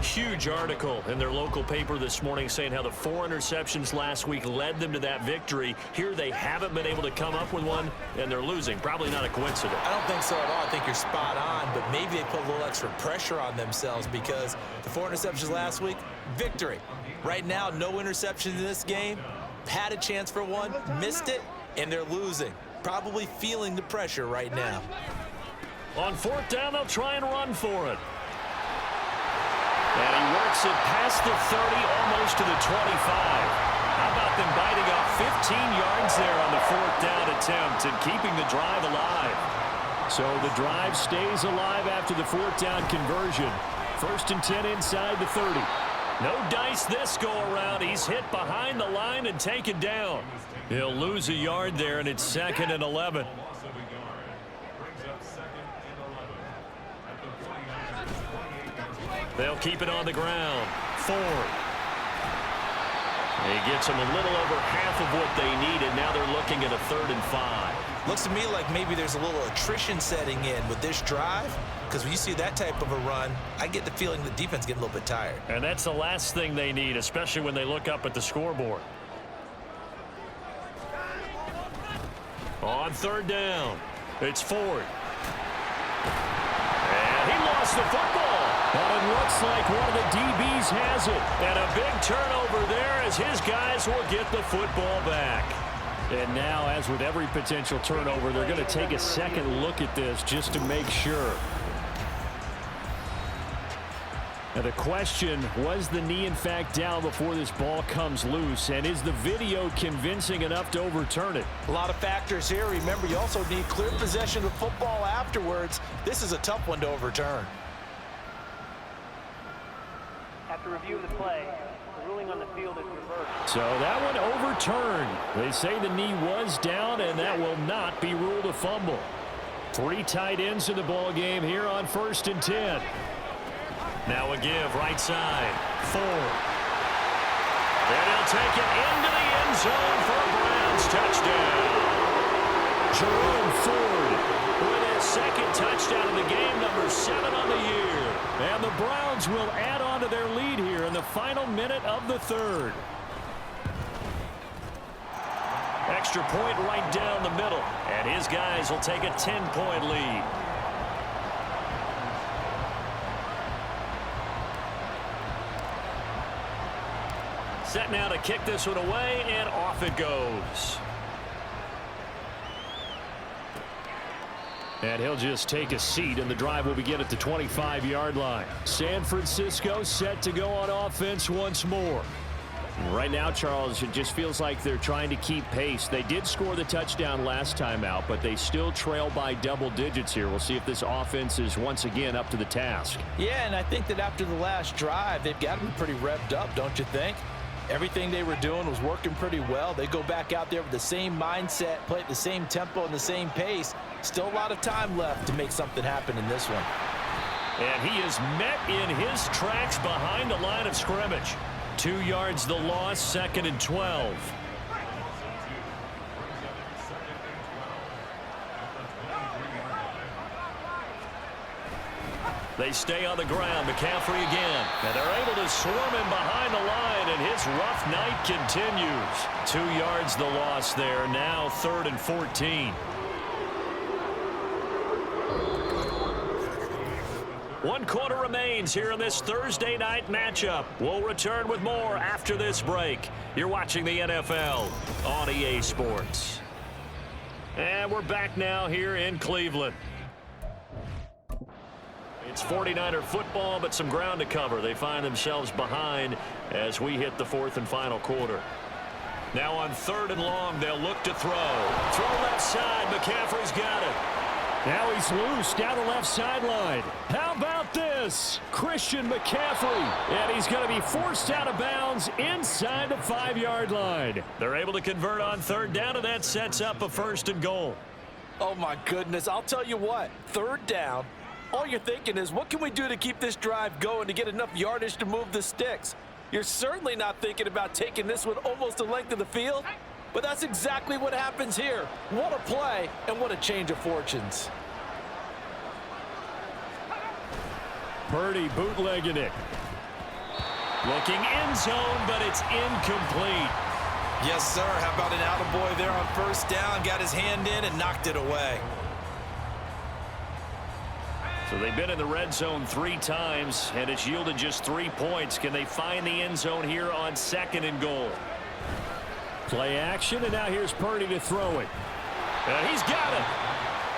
[SPEAKER 2] Huge article in their local paper this morning saying how the 4 interceptions last week led them to that victory. Here they haven't been able to come up with one, and they're losing. Probably not a coincidence.
[SPEAKER 3] I don't think so at all. I think you're spot on, but maybe they put a little extra pressure on themselves because the 4 interceptions last week, victory. Right now, no interceptions in this game. Had a chance for one, missed it, and they're losing. Probably feeling the pressure right now.
[SPEAKER 2] On 4th down, they'll try and run for it. And he works it past the 30, almost to the 25. How about them biting off 15 yards there on the 4th down attempt and keeping the drive alive?
[SPEAKER 5] So the drive stays alive after the 4th down conversion. 1st and 10 inside the 30.
[SPEAKER 2] No dice this go around. He's hit behind the line and taken down. He'll lose a yard there, and it's 2nd and 11. They'll keep it on the ground. Ford. He gets them a little over half of what they needed. Now they're looking at a 3rd and 5.
[SPEAKER 3] Looks to me like maybe there's a little attrition setting in with this drive, because when you see that type of a run, I get the feeling the defense getting a little bit tired.
[SPEAKER 2] And that's the last thing they need, especially when they look up at the scoreboard. On 3rd down, it's Ford. And he lost the football.
[SPEAKER 5] But it looks like one of the DBs has it.
[SPEAKER 2] And a big turnover there as his guys will get the football back.
[SPEAKER 5] And now, as with every potential turnover, they're going to take a second look at this just to make sure. Now the question, was the knee in fact down before this ball comes loose? And is the video convincing enough to overturn it?
[SPEAKER 3] A lot of factors here. Remember, you also need clear possession of football afterwards. This is a tough one to overturn.
[SPEAKER 9] After review of the play,
[SPEAKER 6] The ruling on the field is reversed.
[SPEAKER 5] So that one overturned. They say the knee was down, and that will not be ruled a fumble. 3 tight ends in the ball game here on 1st and 10.
[SPEAKER 2] Now a give, right side. Ford. And he'll take it into the end zone for a Browns touchdown. Jerome Ford with his 2nd touchdown of the game, number 7 on the year.
[SPEAKER 5] And the Browns will add on to their lead here in the final minute of the 3rd.
[SPEAKER 2] Extra point right down the middle, and his guys will take a 10-point lead. Set now to kick this one away, and off it goes.
[SPEAKER 5] And he'll just take a seat, and the drive will begin at the 25-yard line. San Francisco set to go on offense once more. Right now, Charles, it just feels like they're trying to keep pace. They did score the touchdown last time out, but they still trail by double digits here. We'll see if this offense is once again up to the task.
[SPEAKER 3] Yeah, and I think that after the last drive, they've got to be pretty revved up, don't you think? Everything they were doing was working pretty well. They go back out there with the same mindset, play at the same tempo and the same pace. Still a lot of time left to make something happen in this one.
[SPEAKER 2] And he is met in his tracks behind the line of scrimmage. 2 yards the loss, 2nd and 12. They stay on the ground. McCaffrey again. And they're able to swarm him behind the line, and his rough night continues. 2 yards the loss there. Now 3rd and 14. 1 quarter remains here in this Thursday night matchup. We'll return with more after this break. You're watching the NFL on EA Sports. And we're back now here in Cleveland. It's 49er football, but some ground to cover. They find themselves behind as we hit the 4th and final quarter. Now on 3rd and long, they'll look to throw. Throw left side. McCaffrey's got it.
[SPEAKER 5] Now he's loose down the left sideline. How about this? Christian McCaffrey. And he's going to be forced out of bounds inside the 5-yard line.
[SPEAKER 2] They're able to convert on 3rd down, and that sets up a 1st and goal.
[SPEAKER 3] Oh, my goodness. I'll tell you what. 3rd down. All you're thinking is, what can we do to keep this drive going to get enough yardage to move the sticks? You're certainly not thinking about taking this one almost the length of the field. But that's exactly what happens here. What a play, and what a change of fortunes.
[SPEAKER 5] Purdy bootlegging it.
[SPEAKER 2] Looking end zone, but it's incomplete.
[SPEAKER 3] Yes, sir. How about an attaboy there on 1st down? Got his hand in and knocked it away.
[SPEAKER 2] So they've been in the red zone 3 times, and it's yielded just 3 points. Can they find the end zone here on 2nd and goal?
[SPEAKER 5] Play action, and now here's Purdy to throw it.
[SPEAKER 2] And he's got it.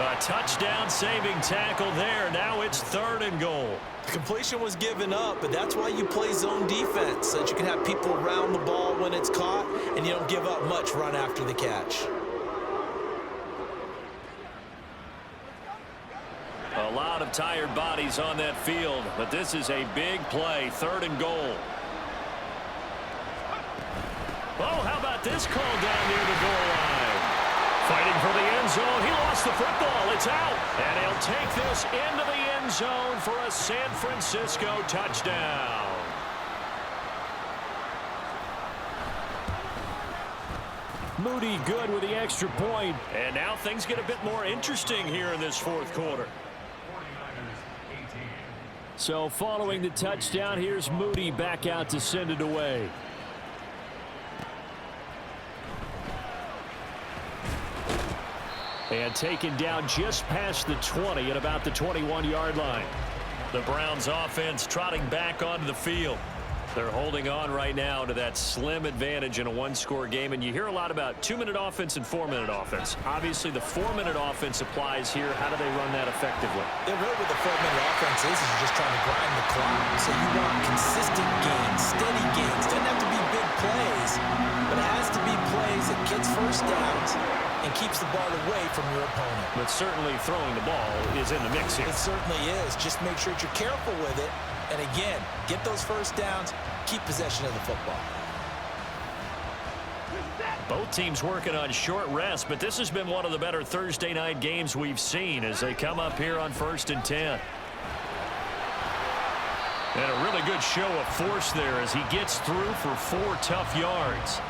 [SPEAKER 2] A touchdown-saving tackle there. Now it's 3rd and goal.
[SPEAKER 3] The completion was given up, but that's why you play zone defense, so that you can have people around the ball when it's caught, and you don't give up much run after the catch.
[SPEAKER 2] A lot of tired bodies on that field, but this is a big play. 3rd and goal. Oh, how about this call down near the goal line? Fighting for the end zone. He lost the football. It's out. And he'll take this into the end zone for a San Francisco touchdown.
[SPEAKER 5] Moody good with the extra point.
[SPEAKER 2] And now things get a bit more interesting here in this 4th quarter.
[SPEAKER 5] So following the touchdown, here's Moody back out to send it away. And taken down just past the 20 at about the 21-yard line.
[SPEAKER 2] The Browns offense trotting back onto the field. They're holding on right now to that slim advantage in a 1-score game. And you hear a lot about 2-minute offense and 4-minute offense. Obviously, the 4-minute offense applies here. How do they run that effectively?
[SPEAKER 3] Yeah, really what the 4-minute offense is just trying to grind the clock. So you want consistent gains, steady gains. Doesn't have to be big plays, but it has to be plays that gets 1st downs and keeps the ball away from your opponent.
[SPEAKER 2] But certainly throwing the ball is in the mix here.
[SPEAKER 3] It certainly is. Just make sure that you're careful with it
[SPEAKER 7] And again, get those first downs, keep possession of the football.
[SPEAKER 2] Both teams working on short rest, but this has been one of the better Thursday night games we've seen as they come up here on 1st and 10. And a really good show of force there as he gets through for 4 tough yards.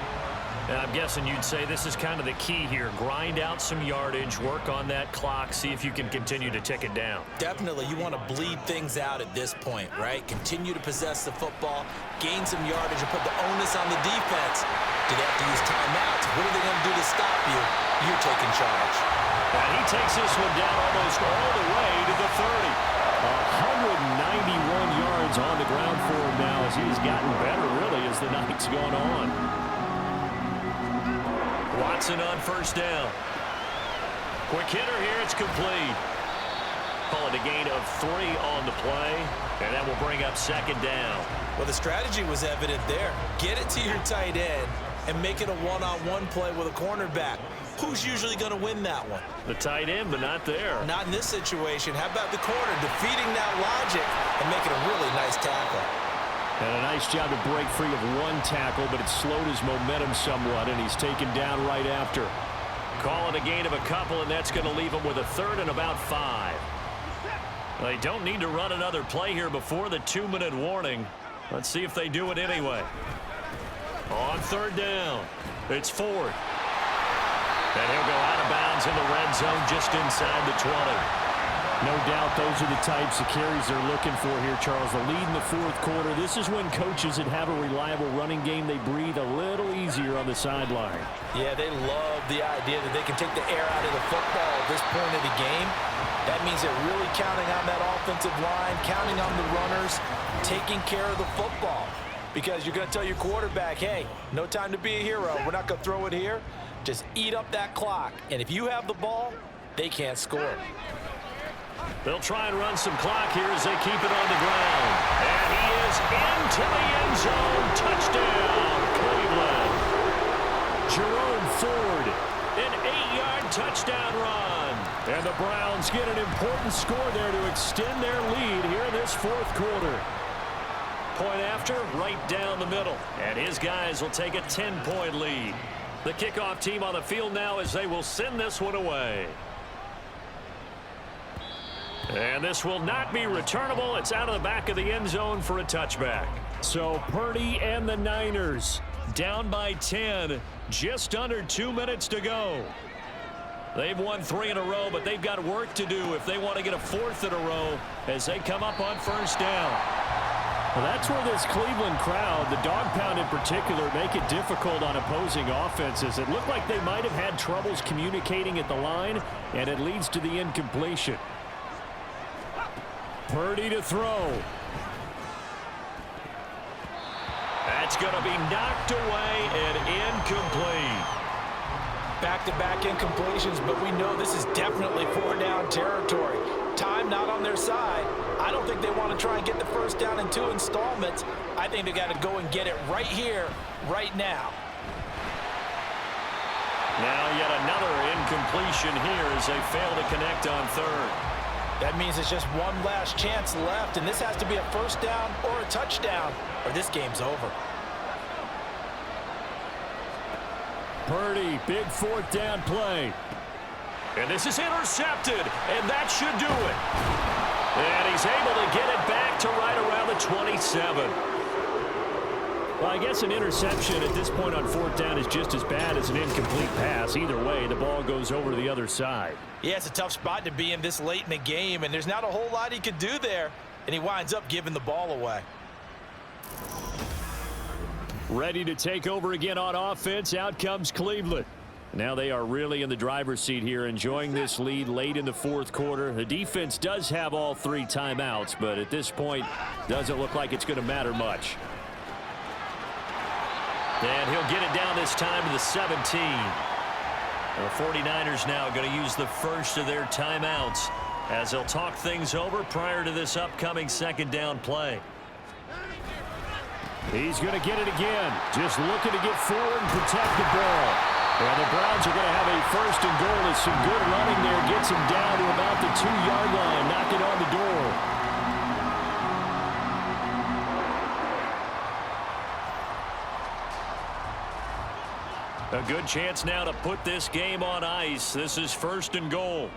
[SPEAKER 2] And I'm guessing you'd say this is kind of the key here. Grind out some yardage, work on that clock, see if you can continue to tick it down.
[SPEAKER 7] Definitely, you want to bleed things out at this point, right? Continue to possess the football, gain some yardage, and put the onus on the defense. Do they have to use timeouts? What are they going to do to stop you? You're taking charge.
[SPEAKER 2] And he takes this one down almost all the way to the 30.
[SPEAKER 5] 191 yards on the ground for him now as he's gotten better, really, as the night's gone on.
[SPEAKER 2] Watson on 1st down. Quick hitter here, it's complete. Call it a gain of 3 on the play, and that will bring up 2nd down.
[SPEAKER 7] Well, the strategy was evident there. Get it to your tight end and make it a one-on-one play with a cornerback. Who's usually going to win that one?
[SPEAKER 2] The tight end, but not there.
[SPEAKER 7] Not in this situation. How about the corner defeating that logic and making a really nice tackle?
[SPEAKER 5] And a nice job to break free of 1 tackle, but it slowed his momentum somewhat, and he's taken down right after.
[SPEAKER 2] Call it a gain of a couple, and that's going to leave him with a 3rd and about 5. They don't need to run another play here before the 2-minute warning. Let's see if they do it anyway. On 3rd down, it's Ford. And he'll go out of bounds in the red zone just inside the 20.
[SPEAKER 5] No doubt those are the types of carries they're looking for here, Charles. The lead in the 4th quarter. This is when coaches that have a reliable running game, they breathe a little easier on the sideline.
[SPEAKER 7] Yeah, they love the idea that they can take the air out of the football at this point of the game. That means they're really counting on that offensive line, counting on the runners, taking care of the football. Because you're going to tell your quarterback, hey, no time to be a hero. We're not going to throw it here. Just eat up that clock. And if you have the ball, they can't score.
[SPEAKER 2] They'll try and run some clock here as they keep it on the ground. And he is into the end zone. Touchdown, Cleveland.
[SPEAKER 5] Jerome Ford.
[SPEAKER 2] An 8-yard touchdown run.
[SPEAKER 5] And the Browns get an important score there to extend their lead here in this 4th quarter.
[SPEAKER 2] Point after, right down the middle. And his guys will take a 10-point lead. The kickoff team on the field now as they will send this one away. And this will not be returnable. It's out of the back of the end zone for a touchback.
[SPEAKER 5] So Purdy and the Niners
[SPEAKER 2] down by 10. Just under 2 minutes to go. They've won 3 in a row, but they've got work to do if they want to get a 4th in a row as they come up on 1st down.
[SPEAKER 5] Well, that's where this Cleveland crowd, the dog pound in particular, make it difficult on opposing offenses. It looked like they might have had troubles communicating at the line, and it leads to the incompletion. Purdy to throw.
[SPEAKER 2] That's going to be knocked away and incomplete.
[SPEAKER 4] Back-to-back incompletions, but we know this is definitely 4-down territory. Time not on their side. I don't think they want to try and get the 1st down in 2 installments. I think they got to go and get it right here, right now.
[SPEAKER 2] Now yet another incompletion here as they fail to connect on 3rd.
[SPEAKER 4] That means it's just one last chance left, and this has to be a 1st down or a touchdown, or this game's over.
[SPEAKER 5] Purdy, big 4th down play.
[SPEAKER 2] And this is intercepted, and that should do it. And he's able to get it back to right around the 27.
[SPEAKER 5] Well, I guess an interception at this point on 4th down is just as bad as an incomplete pass. Either way, the ball goes over to the other side.
[SPEAKER 4] Yeah, it's a tough spot to be in this late in the game, and there's not a whole lot he could do there, and he winds up giving the ball away.
[SPEAKER 5] Ready to take over again on offense. Out comes Cleveland. Now they are really in the driver's seat here, enjoying this lead late in the 4th quarter. The defense does have all 3 timeouts, but at this point, doesn't look like it's going to matter much.
[SPEAKER 2] And he'll get it down this time to the 17. The 49ers now going to use the first of their timeouts as they'll talk things over prior to this upcoming 2nd down play.
[SPEAKER 5] He's going to get it again. Just looking to get forward and protect the ball. And the Browns are going to have a 1st and goal as some good running there gets him down to about the 2-yard line. Knock it on the door. A good chance now to put this game on ice. This is 1st and goal.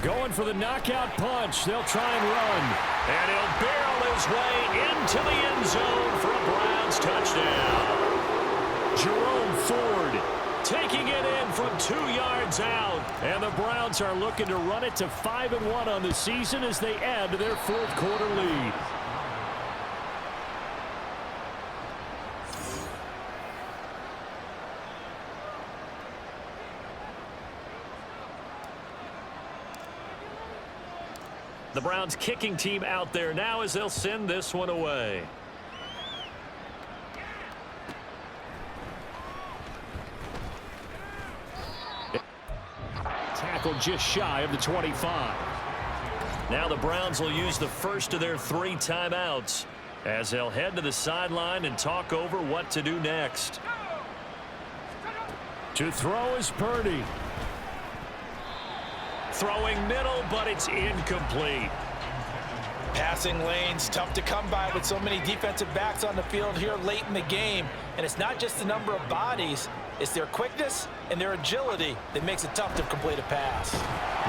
[SPEAKER 5] Going for the knockout punch. They'll try and run. And he'll barrel his way into the end zone for a Browns touchdown. Jerome Ford taking it in from 2 yards out. And the Browns are looking to run it to 5-1 on the season as they add to their 4th quarter lead. The Browns kicking team out there now as they'll send this one away. Tackled just shy of the 25. Now the Browns will use the first of their 3 timeouts as they'll head to the sideline and talk over what to do next. To throw is Purdy. Throwing middle, but it's incomplete.
[SPEAKER 3] Passing lanes, tough to come by with so many defensive backs on the field here late in the game. And it's not just the number of bodies, it's their quickness and their agility that makes it tough to complete a pass.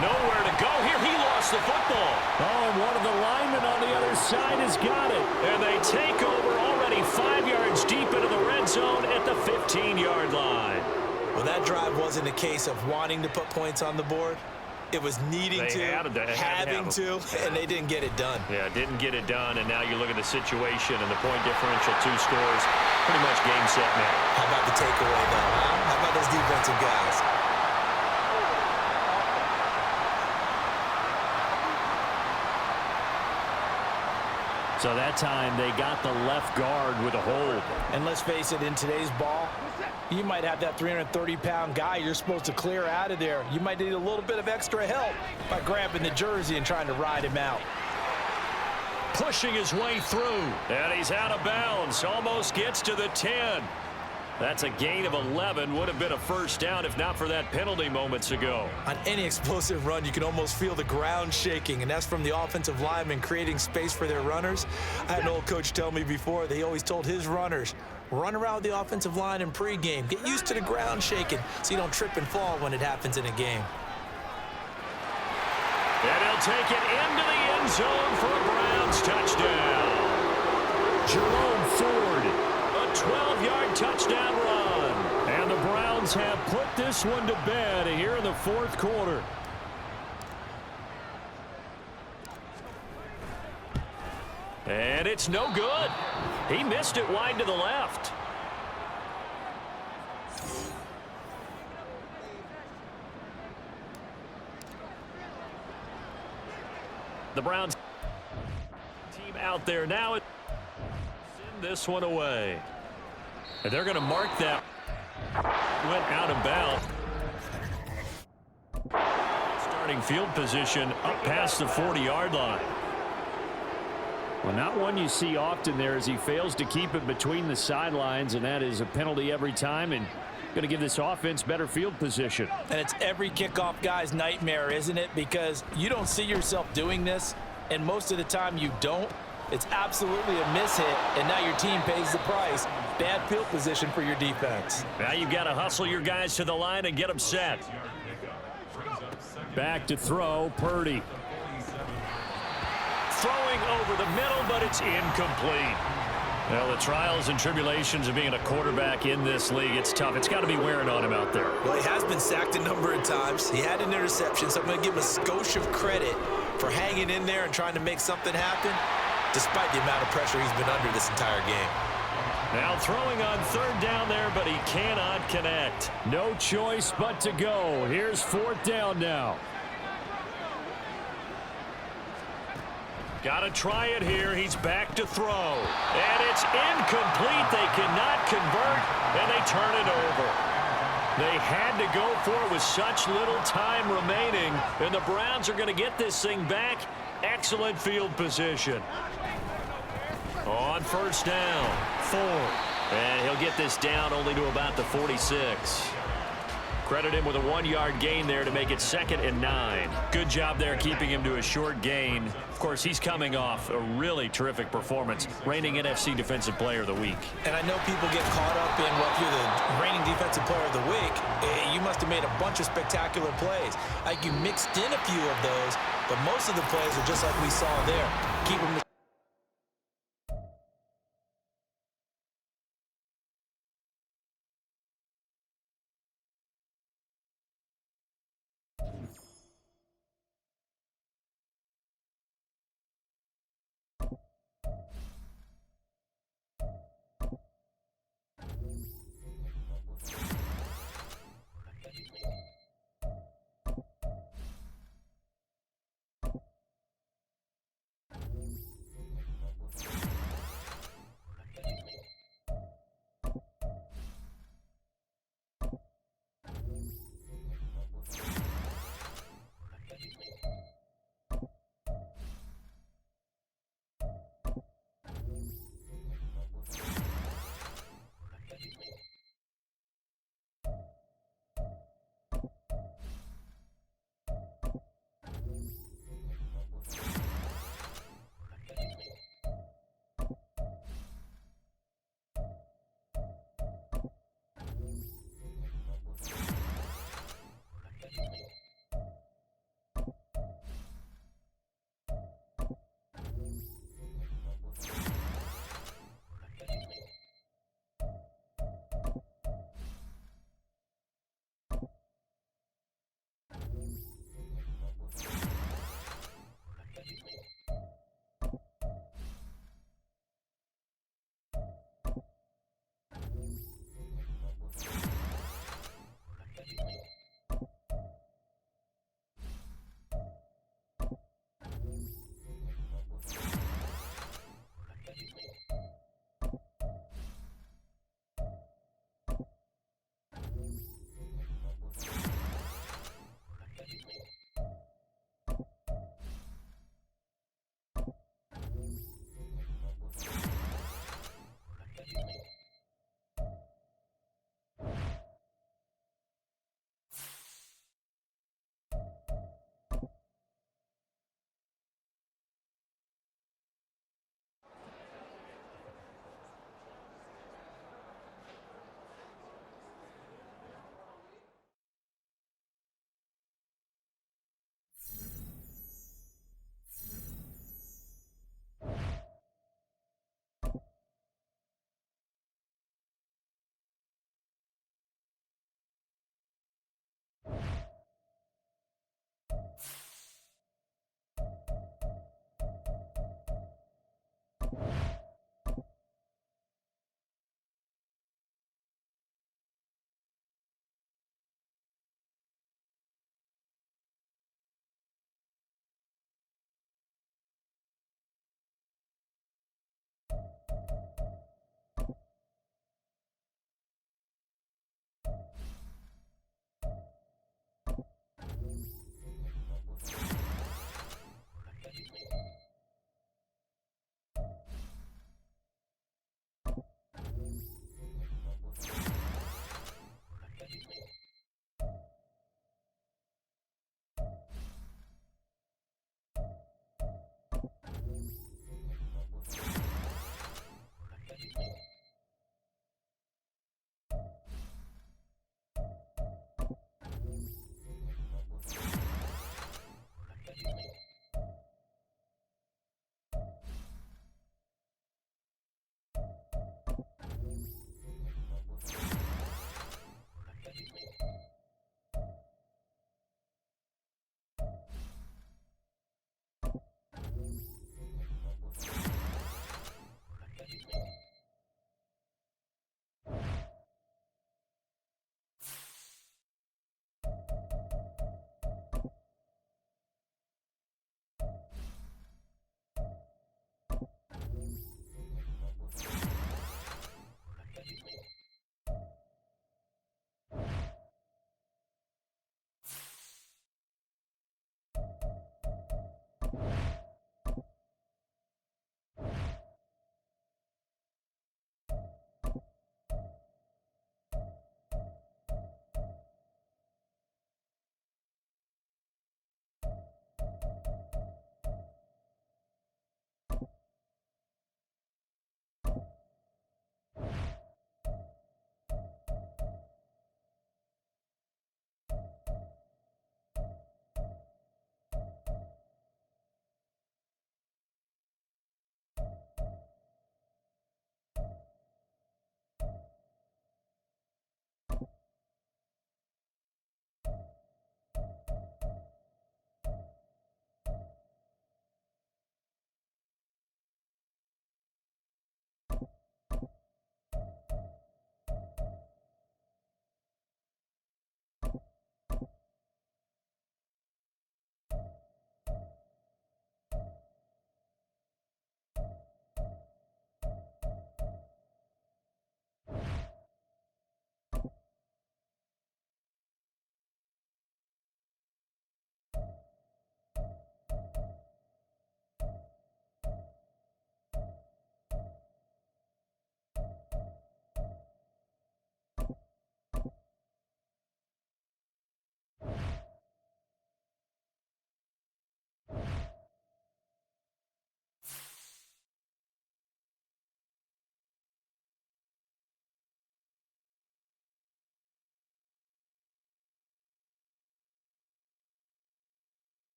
[SPEAKER 5] Nowhere to go here. He lost the football. Oh, and one of the linemen on the other side has got it. And they take over already 5 yards deep into the red zone at the 15-yard line.
[SPEAKER 7] Well, that drive wasn't a case of wanting to put points on the board. It was needing having to, and they didn't get it done.
[SPEAKER 5] Yeah, didn't get it done, and now you look at the situation and the point differential, 2 scores, pretty much game, set, match.
[SPEAKER 7] How about the takeaway, though, huh? How about those defensive guys?
[SPEAKER 5] So that time they got the left guard with a hold.
[SPEAKER 3] And let's face it, in today's ball, you might have that 330-pound guy you're supposed to clear out of there. You might need a little bit of extra help by grabbing the jersey and trying to ride him out.
[SPEAKER 5] Pushing his way through, and he's out of bounds. Almost gets to the 10. That's a gain of 11. Would have been a first down if not for that penalty moments ago.
[SPEAKER 7] On any explosive run, you can almost feel the ground shaking, and that's from the offensive linemen creating space for their runners. I had an old coach tell me before, they always told his runners, run around the offensive line in pregame. Get used to the ground shaking so you don't trip and fall when it happens in a game.
[SPEAKER 5] And he'll take it into the end zone for a Browns touchdown. Jerome Ford, a 12-yard touchdown run. And the Browns have put this one to bed here in the 4th quarter. And it's no good. He missed it wide to the left. The Browns team out there now. Send this one away. And they're going to mark that. Went out of bounds. Starting field position up past the 40-yard line. Well, not one you see often there as he fails to keep it between the sidelines, and that is a penalty every time, and going to give this offense better field position.
[SPEAKER 3] And it's every kickoff guy's nightmare, isn't it? Because you don't see yourself doing this, and most of the time you don't. It's absolutely a mishit, and now your team pays the price. Bad field position for your defense.
[SPEAKER 5] Now you've got to hustle your guys to the line and get them set. Back to throw, Purdy. Throwing over the middle, but it's incomplete. Well, the trials and tribulations of being a quarterback in this league, it's tough. It's got to be wearing on him out there.
[SPEAKER 7] Well, he has been sacked a number of times. He had an interception, so I'm going to give him a skosh of credit for hanging in there and trying to make something happen, despite the amount of pressure he's been under this entire game.
[SPEAKER 5] Now throwing on 3rd down there, but he cannot connect. No choice but to go. Here's 4th down now. Got to try it here. He's back to throw. And it's incomplete. They cannot convert, and they turn it over. They had to go for it with such little time remaining, and the Browns are going to get this thing back. Excellent field position. On 1st down, Ford. And he'll get this down only to about the 46.
[SPEAKER 2] Credit him with a 1-yard gain there to make it 2nd and 9. Good job there keeping him to a short gain. Of course, he's coming off a really terrific performance, reigning NFC Defensive Player of the Week.
[SPEAKER 3] And I know people get caught up in, well, if you're the reigning Defensive Player of the Week, you must have made a bunch of spectacular plays. Like you mixed in a few of those, but most of the plays are just like we saw there. Keep them.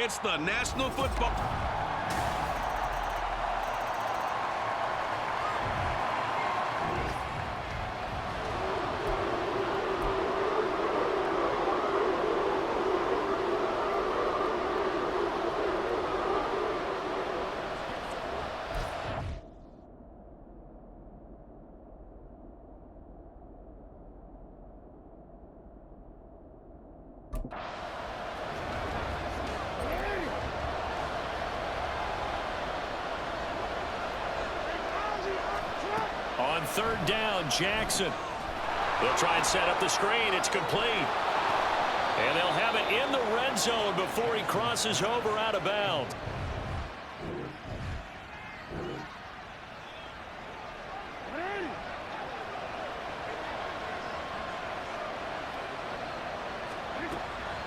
[SPEAKER 1] It's the National Football.
[SPEAKER 5] On third down, Jackson. They'll try and set up the screen. It's complete. And they'll have it in the red zone before he crosses over out of bounds.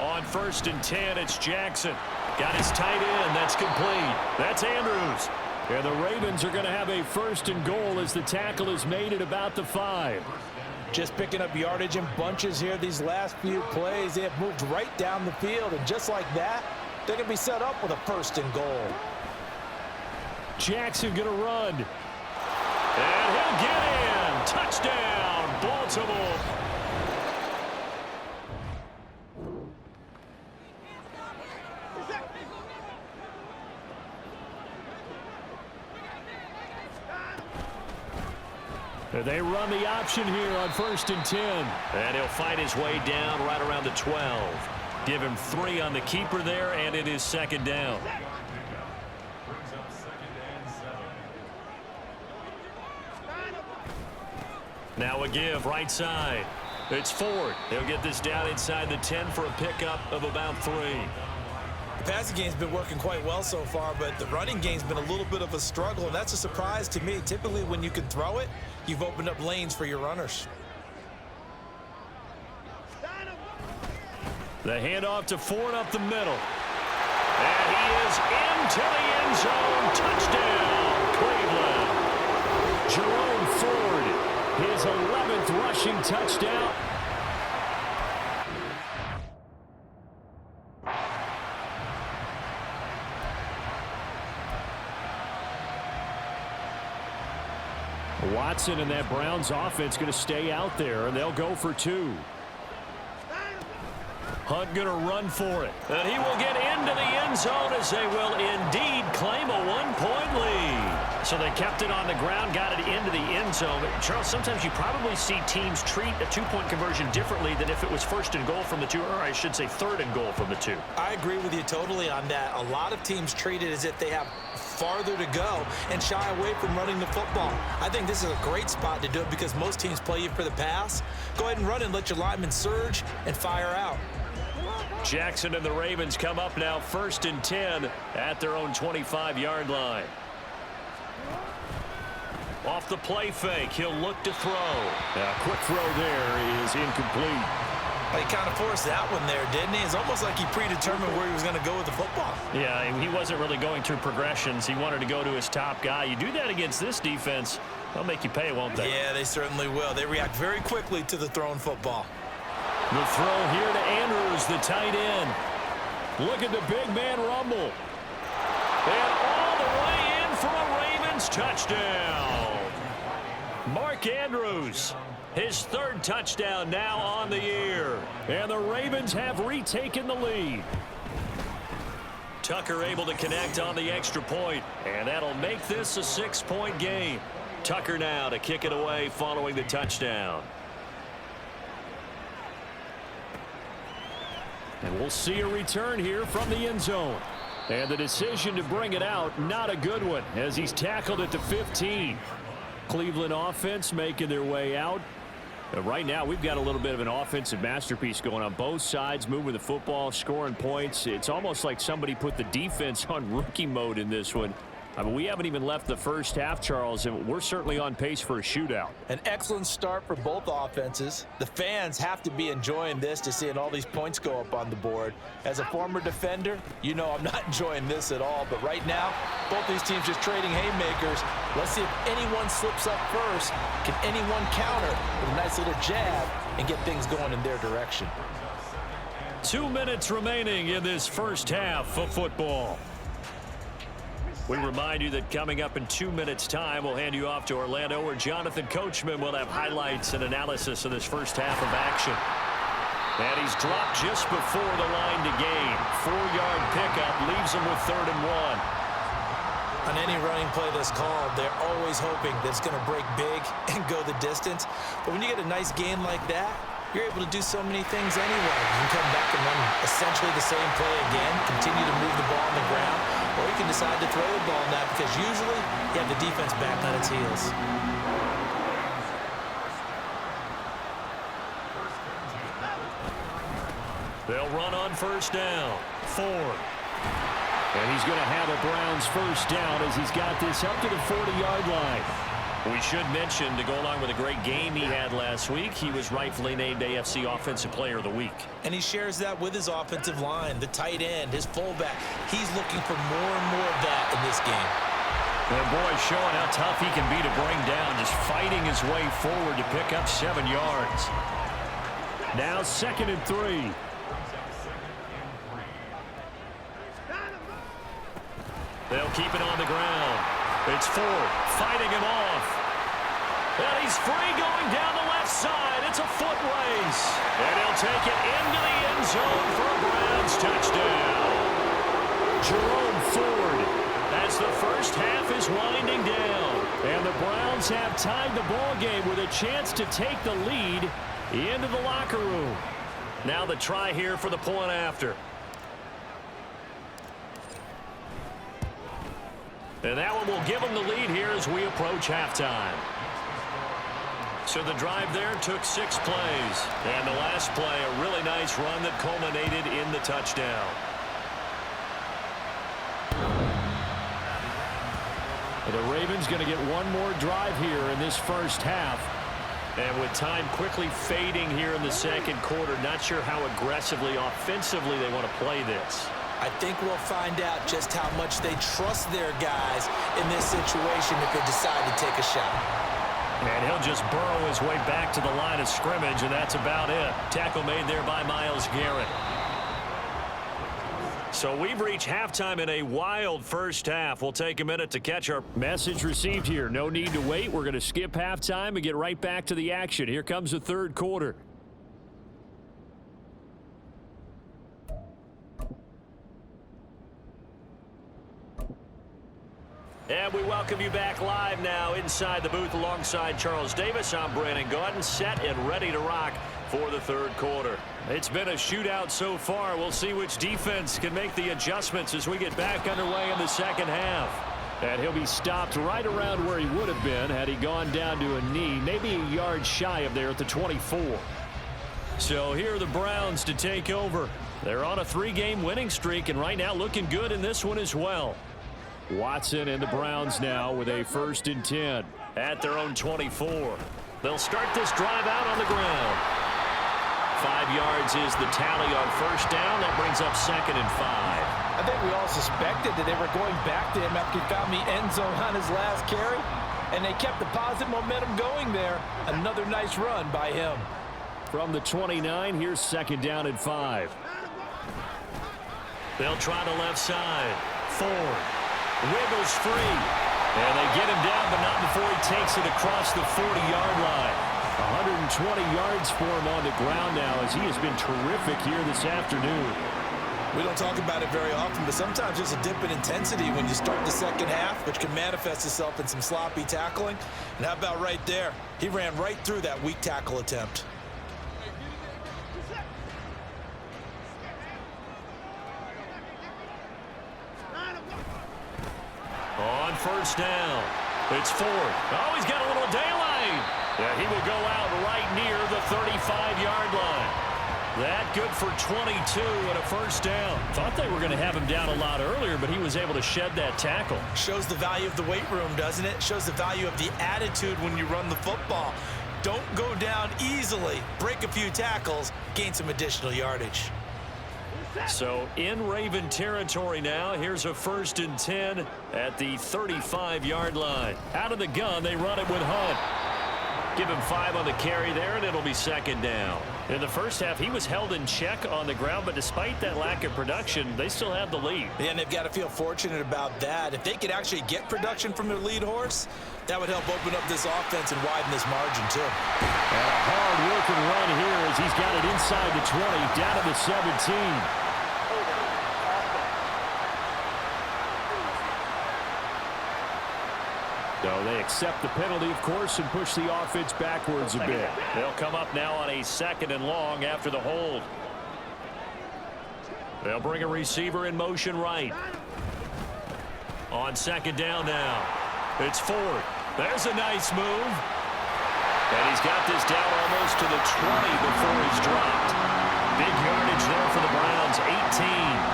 [SPEAKER 5] On 1st and 10, it's Jackson. Got his tight end. That's complete. That's Andrews. And the Ravens are going to have a 1st and goal as the tackle is made at about the 5.
[SPEAKER 3] Just picking up yardage in bunches here these last few plays. They have moved right down the field, and just like that, they're going to be set up with a 1st and goal.
[SPEAKER 5] Jackson going to run. And he'll get in. Touchdown, Baltimore. They run the option here on 1st and 10. And he'll fight his way down right around the 12. Give him 3 on the keeper there, and it is 2nd down. Now a give right side. It's Ford. He'll get this down inside the 10 for a pickup of about 3.
[SPEAKER 3] The passing game's been working quite well so far, but the running game's been a little bit of a struggle, and that's a surprise to me. Typically, when you can throw it, you've opened up lanes for your runners.
[SPEAKER 5] The handoff to Ford up the middle. And he is into the end zone. Touchdown, Cleveland. Jerome Ford, his 11th rushing touchdown. Watson and that Browns offense going to stay out there, and they'll go for 2. Hunt going to run for it. And he will get into the end zone as they will indeed claim a 1-point lead. So they kept it on the ground, got it into the end zone. But Charles, sometimes you probably see teams treat a 2-point conversion differently than if it was 1st and goal from the 2, or I should say 3rd and goal from the 2.
[SPEAKER 3] I agree with you totally on that. A lot of teams treat it as if they have farther to go and shy away from running the football. I think this is a great spot to do it because most teams play you for the pass. Go ahead and run and let your linemen surge and fire out.
[SPEAKER 5] Jackson and the Ravens come up now 1st and 10 at their own 25-yard line. Off the play fake, he'll look to throw. A quick throw there is incomplete.
[SPEAKER 3] He kind of forced that one there, didn't he? It's almost like he predetermined where he was going to go with the football.
[SPEAKER 5] Yeah, he wasn't really going through progressions. He wanted to go to his top guy. You do that against this defense, they'll make you pay, won't they?
[SPEAKER 3] Yeah, they certainly will. They react very quickly to the thrown football.
[SPEAKER 5] The throw here to Andrews, the tight end. Look at the big man rumble. And all the way in for a Ravens touchdown. Mark Andrews, his 3rd touchdown now on the year. And the Ravens have retaken the lead. Tucker able to connect on the extra point, and that'll make this a 6-point game. Tucker now to kick it away following the touchdown. And we'll see a return here from the end zone. And the decision to bring it out, not a good one, as he's tackled at the 15. Cleveland offense making their way out. Right now, we've got a little bit of an offensive masterpiece going on both sides, moving the football, scoring points. It's almost like somebody put the defense on rookie mode in this one. I mean, we haven't even left the first half, Charles, and we're certainly on pace for a shootout.
[SPEAKER 3] An excellent start for both offenses. The fans have to be enjoying this to seeing all these points go up on the board. As a former defender, you know I'm not enjoying this at all. But right now, both these teams just trading haymakers. Let's see if anyone slips up first. Can anyone counter with a nice little jab and get things going in their direction?
[SPEAKER 5] 2 minutes remaining in this first half of football. We remind you that coming up in 2 minutes' time, we'll hand you off to Orlando, where Jonathan Coachman will have highlights and analysis of this first half of action. And he's dropped just before the line to gain. 4-yard pickup leaves him with 3rd and 1.
[SPEAKER 3] On any running play that's called, they're always hoping that it's going to break big and go the distance. But when you get a nice gain like that, you're able to do so many things anyway. You can come back and run essentially the same play again, continue to move the ball on the ground, or you can decide to throw the ball now because usually you have the defense back on its heels.
[SPEAKER 5] They'll run on 1st down. 4. And he's going to have a Browns 1st down as he's got this up to the 40-yard line. We should mention, to go along with a great game he had last week, he was rightfully named AFC Offensive Player of the Week.
[SPEAKER 3] And he shares that with his offensive line, the tight end, his fullback. He's looking for more and more of that in this game.
[SPEAKER 5] And boy, showing how tough he can be to bring down, just fighting his way forward to pick up 7 yards. Now 2nd and 3. They'll keep it on the ground. It's Ford fighting him off. And he's free going down the left side. It's a foot race. And he'll take it into the end zone for a Browns touchdown. Jerome Ford, as the first half is winding down. And the Browns have tied the ball game with a chance to take the lead into the locker room. Now the try here for the point after. And that one will give them the lead here as we approach halftime. So the drive there took 6 plays. And the last play, a really nice run that culminated in the touchdown. The Ravens going to get one more drive here in this first half. And with time quickly fading here in the second quarter, not sure how aggressively, offensively they want to play this.
[SPEAKER 3] I think we'll find out just how much they trust their guys in this situation if they decide to take a shot.
[SPEAKER 5] And he'll just burrow his way back to the line of scrimmage, and that's about it. Tackle made there by Myles Garrett. So we've reached halftime in a wild first half. We'll take a minute to catch our message received here. No need to wait. We're going to skip halftime and get right back to the action. Here comes the third quarter. And we welcome you back live now inside the booth alongside Charles Davis. I'm Brandon Gaudin, set and ready to rock for the third quarter. It's been a shootout so far. We'll see which defense can make the adjustments as we get back underway in the second half. And he'll be stopped right around where he would have been had he gone down to a knee, maybe a yard shy of there at the 24. So here are the Browns to take over. They're on a 3-game winning streak and right now looking good in this one as well. Watson and the Browns now with a 1st and 10 at their own 24. They'll start this drive out on the ground. 5 yards is the tally on 1st down. That brings up 2nd and 5.
[SPEAKER 4] I think we all suspected that they were going back to him after he found the end zone on his last carry, and they kept the positive momentum going there. Another nice run by him.
[SPEAKER 5] From the 29, here's 2nd down and 5. They'll try the left side. Ford wiggles free. And they get him down, but not before he takes it across the 40-yard line. 120 yards for him on the ground now as he has been terrific here this afternoon.
[SPEAKER 3] We don't talk about it very often, but sometimes there's a dip in intensity when you start the second half, which can manifest itself in some sloppy tackling. And how about right there? He ran right through that weak tackle attempt.
[SPEAKER 5] On 1st down, it's Ford. Oh, he's got a little daylight. Yeah, he will go out right near the 35-yard line. That good for 22 and a 1st down. Thought they were going to have him down a lot earlier, but he was able to shed that tackle.
[SPEAKER 3] Shows the value of the weight room, doesn't it? Shows the value of the attitude when you run the football. Don't go down easily. Break a few tackles, gain some additional yardage.
[SPEAKER 5] So in Raven territory now. Here's a 1st and 10 at the 35-yard line. Out of the gun, they run it with Hunt.
[SPEAKER 2] Give him 5 on the carry there, and it'll be second down. In the first half, he was held in check on the ground, but despite that lack of production, they still have the lead.
[SPEAKER 3] Yeah, and they've got to feel fortunate about that. If they could actually get production from their lead horse, that would help open up this offense and widen this margin, too.
[SPEAKER 5] And a hard-working run here as he's got it inside the 20, down to the 17. So they accept the penalty, of course, and push the offense backwards a bit.
[SPEAKER 2] They'll come up now on a 2nd and long after the hold. They'll bring a receiver in motion right. On 2nd down now. It's Ford. There's a nice move. And he's got this down almost to the 20 before he's dropped. Big yardage there for the Browns, 18.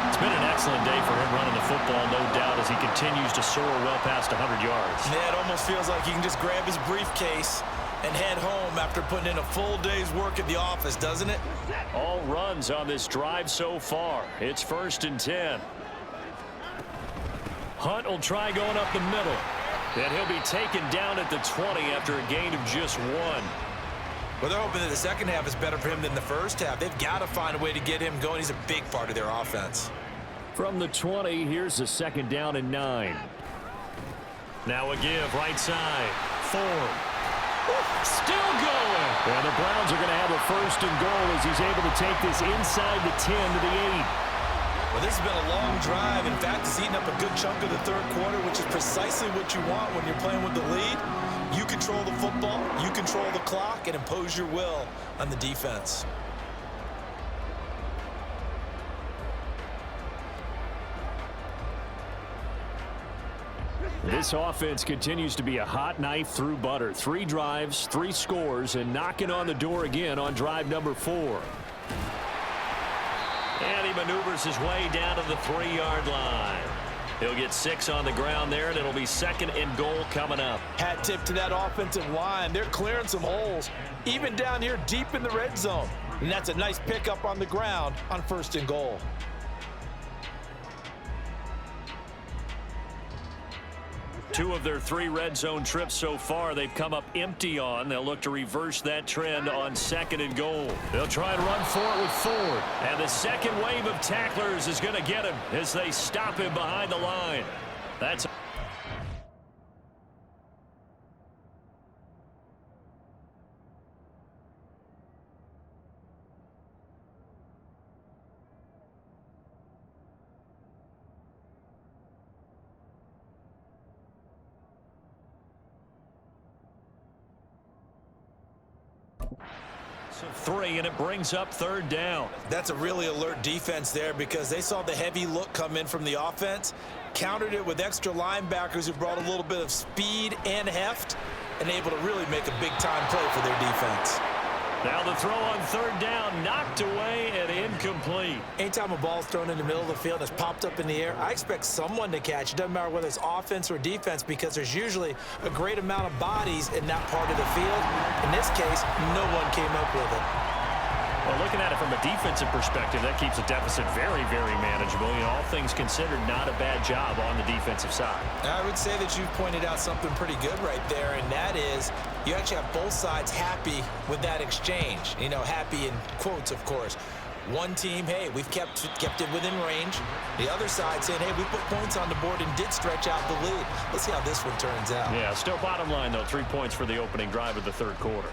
[SPEAKER 2] It's been an excellent day for him running the football, no doubt, as he continues to soar well past 100 yards.
[SPEAKER 3] Yeah, it almost feels like he can just grab his briefcase and head home after putting in a full day's work at the office, doesn't it?
[SPEAKER 2] All runs on this drive so far. It's 1st and 10. Hunt will try going up the middle. And he'll be taken down at the 20 after a gain of just 1.
[SPEAKER 3] Well, they're hoping that the second half is better for him than the first half. They've got to find a way to get him going. He's a big part of their offense.
[SPEAKER 5] From the 20, here's a 2nd down and 9.
[SPEAKER 2] Now a give right side. Ford.
[SPEAKER 5] Still going. And the Browns are going to have a 1st and goal as he's able to take this inside the 10 to the 8.
[SPEAKER 3] Well, this has been a long drive. In fact, it's eaten up a good chunk of the 3rd quarter, which is precisely what you want when you're playing with the lead. You control the football, you control the clock, and impose your will on the defense.
[SPEAKER 5] This offense continues to be a hot knife through butter. 3 drives, 3 scores, and knocking on the door again on drive number 4.
[SPEAKER 2] And he maneuvers his way down to the 3-yard line. He'll get 6 on the ground there, and it'll be 2nd and goal coming up.
[SPEAKER 3] Hat tip to that offensive line. They're clearing some holes, even down here deep in the red zone. And that's a nice pickup on the ground on 1st and goal.
[SPEAKER 2] Two of their 3 red zone trips so far, they've come up empty on. They'll look to reverse that trend on 2nd and goal. They'll try and run for it with Ford. And the second wave of tacklers is going to get him as they stop him behind the line. That's of 3, and it brings up 3rd down.
[SPEAKER 3] That's a really alert defense there because they saw the heavy look come in from the offense, countered it with extra linebackers who brought a little bit of speed and heft, and able to really make a big-time play for their defense.
[SPEAKER 2] Now the throw on 3rd down, knocked away and incomplete.
[SPEAKER 3] Anytime a ball's thrown in the middle of the field and it's popped up in the air, I expect someone to catch. It doesn't matter whether it's offense or defense because there's usually a great amount of bodies in that part of the field. In this case, no one came up with it.
[SPEAKER 2] Well, looking at it from a defensive perspective, that keeps the deficit very, very manageable. You know, all things considered, not a bad job on the defensive side.
[SPEAKER 3] I would say that you've pointed out something pretty good right there, and that is you actually have both sides happy with that exchange. You know, happy in quotes, of course. One team, hey, we've kept it within range. The other side saying, hey, we put points on the board and did stretch out the lead. Let's see how this one turns out.
[SPEAKER 2] Yeah, still bottom line, though, 3 points for the opening drive of the 3rd quarter.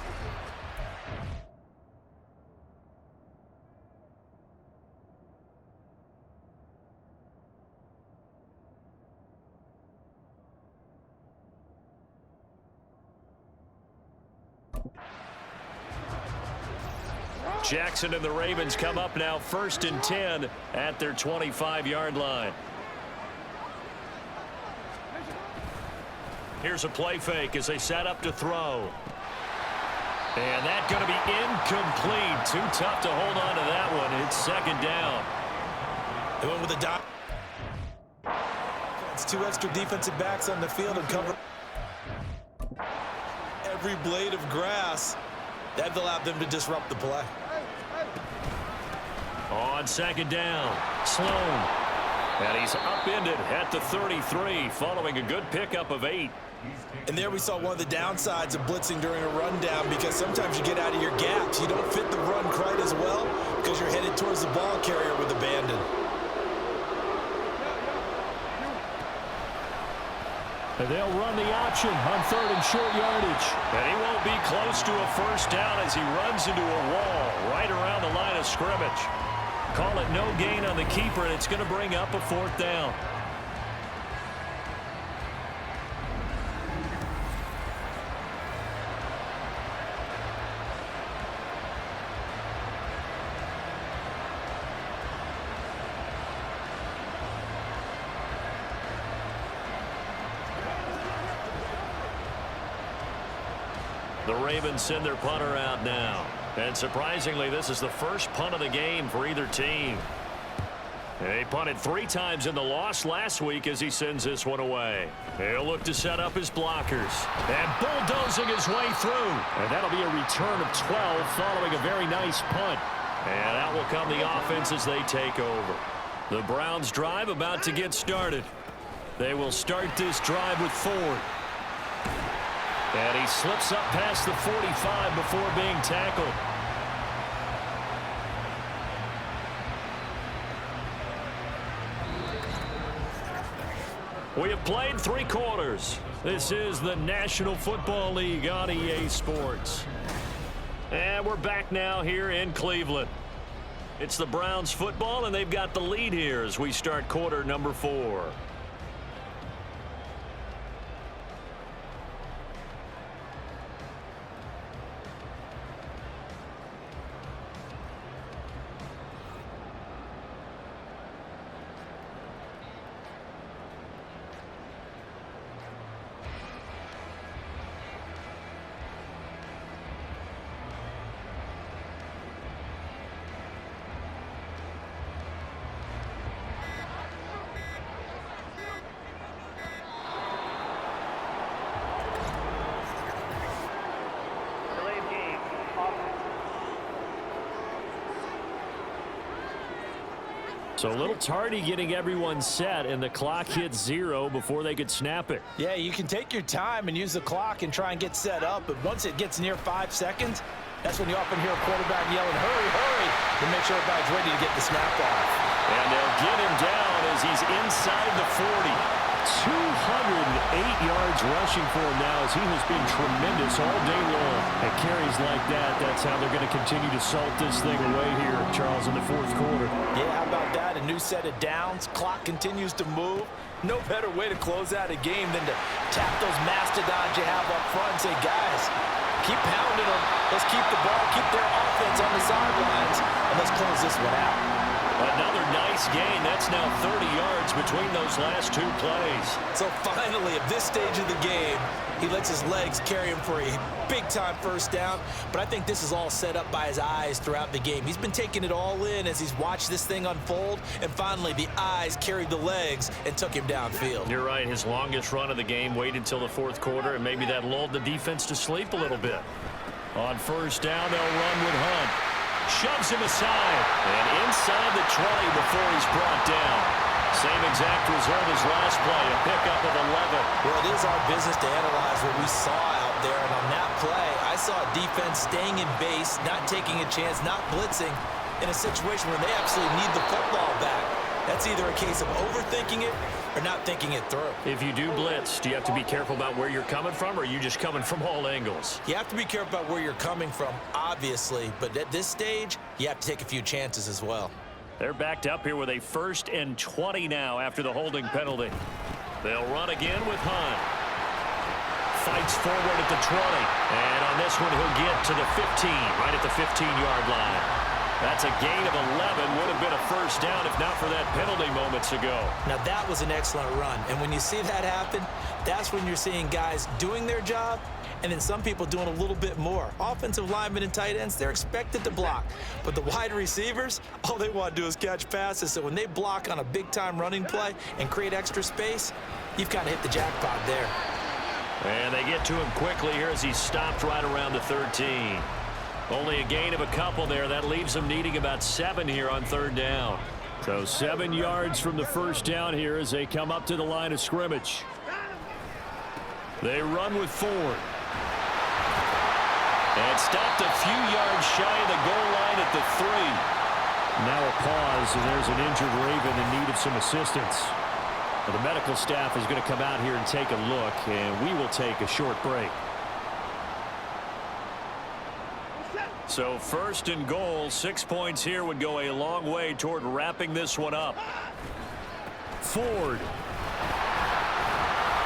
[SPEAKER 2] Jackson and the Ravens come up now 1st and 10 at their 25-yard line. Here's a play fake as they set up to throw. And that's going to be incomplete. Too tough to hold on to that one. It's 2nd down.
[SPEAKER 3] They went with a dot. It's 2 extra defensive backs on the field and cover every blade of grass. That allowed them to disrupt the play.
[SPEAKER 2] On 2nd down, Sloan. And he's upended at the 33 following a good pickup of 8.
[SPEAKER 7] And there we saw one of the downsides of blitzing during a rundown, because sometimes you get out of your gaps. You don't fit the run quite as well because you're headed towards the ball carrier with abandon.
[SPEAKER 5] And they'll run the option on 3rd and short yardage.
[SPEAKER 2] And he won't be close to a first down as he runs into a wall right around the line of scrimmage. Call it no gain on the keeper, and it's going to bring up a 4th down. The Ravens send their punter out now. And surprisingly, this is the first punt of the game for either team. And he punted 3 times in the loss last week as he sends this one away. He'll look to set up his blockers. And bulldozing his way through.
[SPEAKER 5] And that'll be a return of 12 following a very nice punt.
[SPEAKER 2] And out will come the offense as they take over. The Browns drive about to get started. They will start this drive with Ford. And he slips up past the 45 before being tackled. We have played 3 quarters. This is the National Football League on EA Sports. And we're back now here in Cleveland. It's the Browns football, and they've got the lead here as we start quarter number 4. So a little tardy getting everyone set, and the clock hits 0 before they could snap it.
[SPEAKER 3] Yeah, you can take your time and use the clock and try and get set up, but once it gets near 5 seconds, that's when you often hear a quarterback yelling, hurry, hurry, to make sure everybody's ready to get the snap off.
[SPEAKER 2] And they'll get him down as he's inside the 40.
[SPEAKER 5] 208 yards rushing for him now as he has been tremendous all day long. And carries like that, that's how they're going to continue to salt this thing away here, Charles, in the 4th quarter.
[SPEAKER 3] Yeah, how about that? A new set of downs. Clock continues to move. No better way to close out a game than to tap those mastodons you have up front and say, guys, keep pounding them. Let's keep the ball, keep their offense on the sidelines, and let's close this one out.
[SPEAKER 2] Another nice gain. That's now 30 yards between those last 2 plays.
[SPEAKER 3] So finally, at this stage of the game, he lets his legs carry him for a big-time first down. But I think this is all set up by his eyes throughout the game. He's been taking it all in as he's watched this thing unfold. And finally, the eyes carried the legs and took him downfield.
[SPEAKER 2] You're right. His longest run of the game waited till the 4th quarter, and maybe that lulled the defense to sleep a little bit. On first down, they'll run with Hunt. Shoves him aside, and inside the 20 before he's brought down. Same exact result as last play, a pickup of 11.
[SPEAKER 3] Well, it is our business to analyze what we saw out there, and on that play, I saw a defense staying in base, not taking a chance, not blitzing, in a situation where they absolutely need the football back. That's either a case of overthinking it or not thinking it through.
[SPEAKER 2] If you do blitz, do you have to be careful about where you're coming from, or are you just coming from all angles?
[SPEAKER 3] You have to be careful about where you're coming from, obviously, but at this stage, you have to take a few chances as well.
[SPEAKER 2] They're backed up here with a 1st and 20 now after the holding penalty. They'll run again with Hunt. Fights forward at the 20, and on this one, he'll get to the 15, right at the 15-yard line. That's a gain of 11. Would have been a first down if not for that penalty moments ago.
[SPEAKER 3] Now, that was an excellent run. And when you see that happen, that's when you're seeing guys doing their job and then some people doing a little bit more. Offensive linemen and tight ends, they're expected to block. But the wide receivers, all they want to do is catch passes. So when they block on a big-time running play and create extra space, you've kind of hit the jackpot there.
[SPEAKER 2] And they get to him quickly here as he's stopped right around the 13. Only a gain of a couple there. That leaves them needing about 7 here on 3rd down.
[SPEAKER 5] So 7 yards from the first down here as they come up to the line of scrimmage. They run with Ford. And stopped a few yards shy of the goal line at the 3. Now a pause, and there's an injured Raven in need of some assistance. Well, the medical staff is going to come out here and take a look, and we will take a short break. So 1st and goal, 6 points here would go a long way toward wrapping this one up. Ford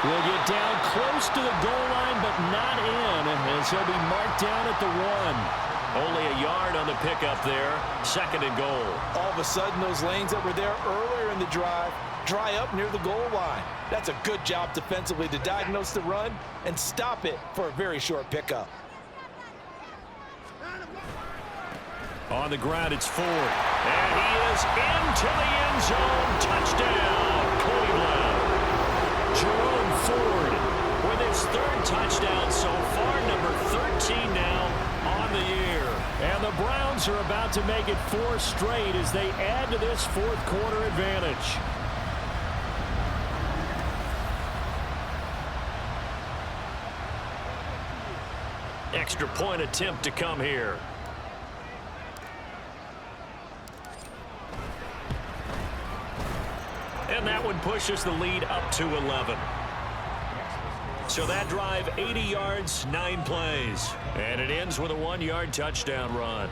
[SPEAKER 5] will get down close to the goal line, but not in, as he'll be marked down at the 1. Only a yard on the pickup there. 2nd and goal.
[SPEAKER 4] All of a sudden, those lanes that were there earlier in the drive dry up near the goal line. That's a good job defensively to diagnose the run and stop it for a very short pickup.
[SPEAKER 5] On the ground, it's Ford. And he is into the end zone. Touchdown, Cleveland. Jerome Ford with his 3rd touchdown so far, number 13 now on the year. And the Browns are about to make it 4 straight as they add to this 4th quarter advantage. Extra point attempt to come here. And that one pushes the lead up to 11. So that drive, 80 yards, 9 plays. And it ends with a 1-yard touchdown run.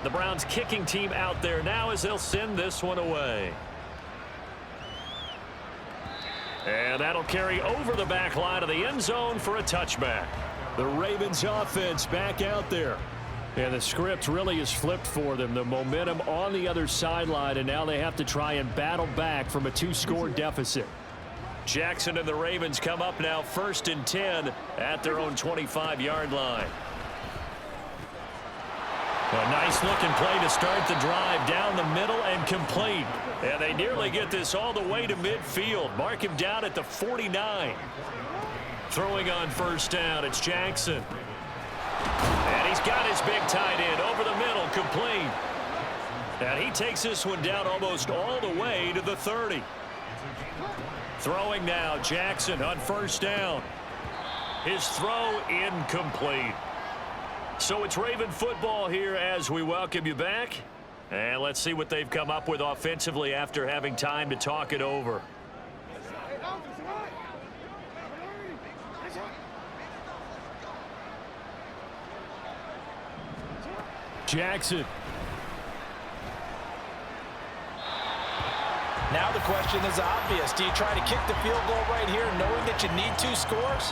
[SPEAKER 5] The Browns kicking team out there now as they'll send this one away. And that'll carry over the back line of the end zone for a touchback. The Ravens offense back out there. And the script really is flipped for them. The momentum on the other sideline, and now they have to try and battle back from a 2-score deficit. Jackson and the Ravens come up now 1st and 10 at their own 25-yard line. A nice-looking play to start the drive down the middle and complete. And they nearly get this all the way to midfield. Mark him down at the 49. Throwing on 1st down, it's Jackson. And he's got his big tight end over the middle, complete. And he takes this one down almost all the way to the 30. Throwing now, Jackson on 1st down. His throw incomplete. So it's Raven football here as we welcome you back. And let's see what they've come up with offensively after having time to talk it over. Jackson.
[SPEAKER 4] Now the question is obvious. Do you try to kick the field goal right here knowing that you need 2 scores?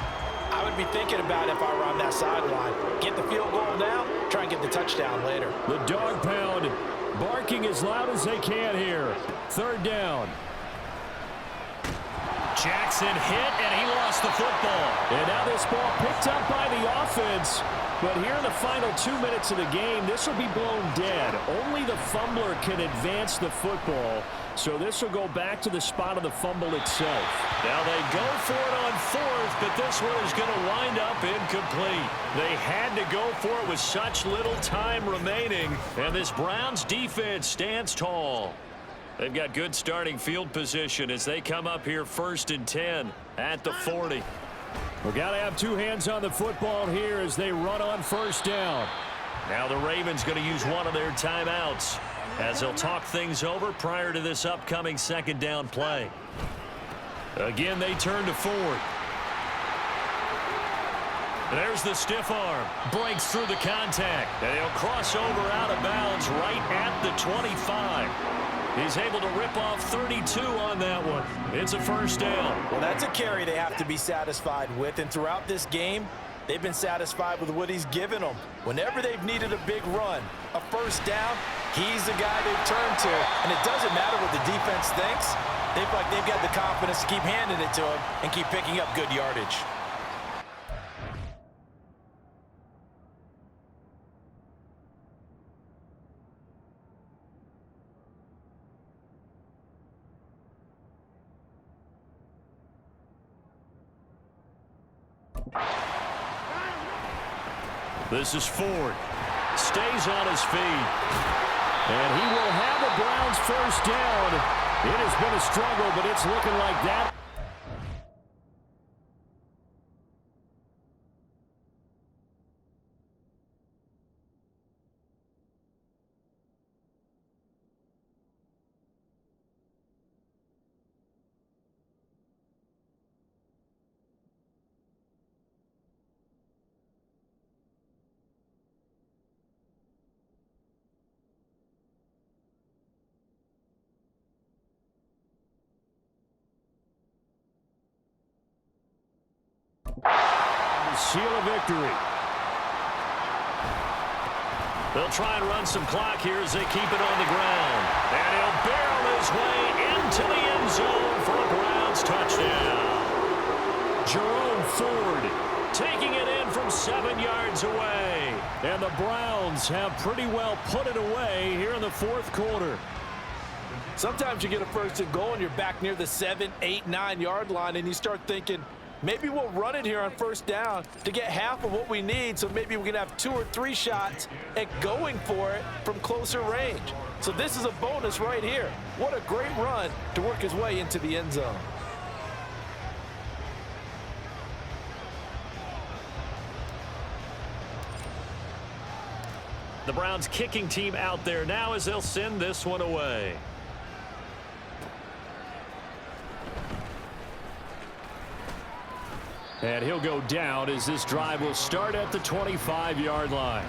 [SPEAKER 4] I would be thinking about it if I were on that sideline. Get the field goal now, try and get the touchdown later.
[SPEAKER 5] The dog pound barking as loud as they can here. 3rd down. Jackson hit, and he lost the football. And now this ball picked up by the offense. But here in the final 2 minutes of the game, this will be blown dead. Only the fumbler can advance the football. So this will go back to the spot of the fumble itself. Now they go for it on 4th, but this one is going to wind up incomplete. They had to go for it with such little time remaining, and this Browns defense stands tall. They've got good starting field position as they come up here 1st and 10 at the 40. We've got to have 2 hands on the football here as they run on 1st down. Now the Ravens going to use one of their timeouts as they'll talk things over prior to this upcoming 2nd down play. Again, they turn to Ford. There's the stiff arm. Breaks through the contact. And he'll cross over out of bounds right at the 25. He's able to rip off 32 on that one. It's a 1st down.
[SPEAKER 4] Well, that's a carry they have to be satisfied with. And throughout this game, they've been satisfied with what he's given them. Whenever they've needed a big run, a 1st down, he's the guy they've turned to. And it doesn't matter what the defense thinks. They feel like they've got the confidence to keep handing it to him and keep picking up good yardage.
[SPEAKER 5] This is Ford. Stays on his feet. And he will have the Browns first down. It has been a struggle, but it's looking like that. Seal of victory. They'll try and run some clock here as they keep it on the ground. And he'll barrel his way into the end zone for a Browns touchdown. Jerome Ford taking it in from 7 yards away. And the Browns have pretty well put it away here in the fourth quarter.
[SPEAKER 3] Sometimes you get a first and goal and you're back near the 7, 8, 9 yard line and you start thinking, maybe we'll run it here on first down to get half of what we need, so maybe we can have 2 or 3 shots at going for it from closer range. So this is a bonus right here. What a great run to work his way into the end zone.
[SPEAKER 5] The Browns kicking team out there now as they'll send this one away. And he'll go down as this drive will start at the 25-yard line.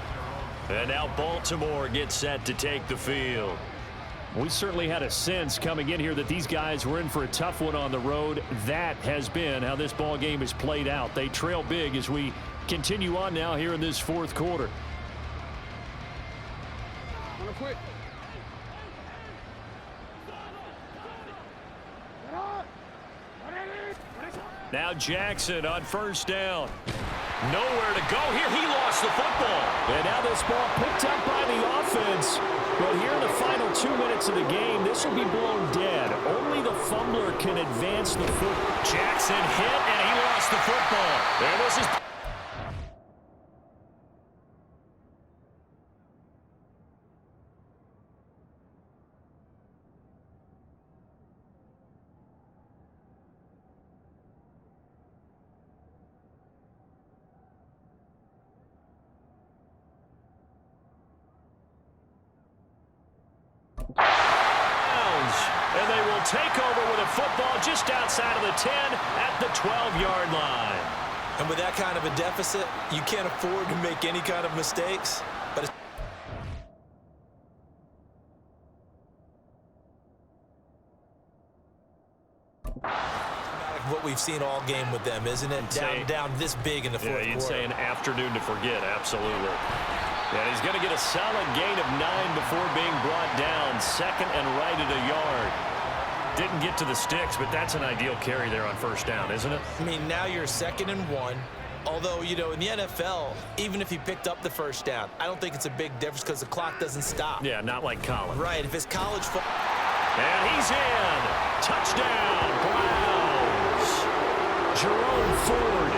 [SPEAKER 5] And now Baltimore gets set to take the field. We certainly had a sense coming in here that these guys were in for a tough one on the road. That has been how this ball game has played out. They trail big as we continue on now here in this fourth quarter. Now Jackson on first down. Nowhere to go here. He lost the football. And now this ball picked up by the offense. But here in the final 2 minutes of the game, this will be blown dead. Only the fumbler can advance the football. Jackson hit, and he lost the football. And this is... And they will take over with a football just outside of the 10 at the 12-yard line.
[SPEAKER 3] And with that kind of a deficit, you can't afford to make any kind of mistakes. But it's what we've seen all game with them, isn't it? Down this big in the fourth quarter.
[SPEAKER 5] You'd say an afternoon to forget, absolutely. And he's going to get a solid gain of 9 before being brought down. Second and right at a yard. Didn't get to the sticks, but that's an ideal carry there on first down, isn't it?
[SPEAKER 7] I mean, now you're 2nd and 1. Although, you know, in the NFL, even if he picked up the first down, I don't think it's a big difference because the clock doesn't stop.
[SPEAKER 5] Yeah, not like college.
[SPEAKER 7] Right, if it's college football.
[SPEAKER 5] And he's in. Touchdown, Browns. Jerome Ford,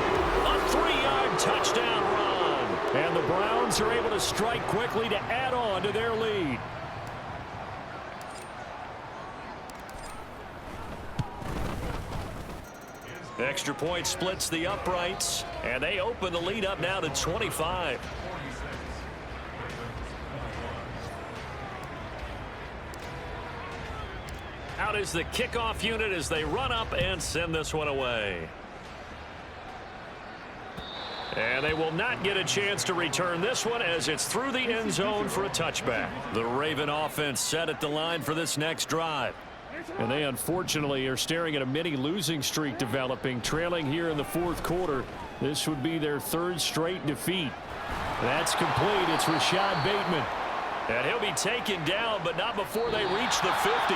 [SPEAKER 5] a 3-yard touchdown run. And the Browns are able to strike quickly to add on to their lead. Extra point splits the uprights, and they open the lead up now to 25. Out is the kickoff unit as they run up and send this one away. And they will not get a chance to return this one as it's through the end zone for a touchback. The Raven offense set at the line for this next drive. And they unfortunately are staring at a mini losing streak developing, trailing here in the fourth quarter. This would be their 3rd straight defeat. That's complete. It's Rashad Bateman. And he'll be taken down, but not before they reach the 50.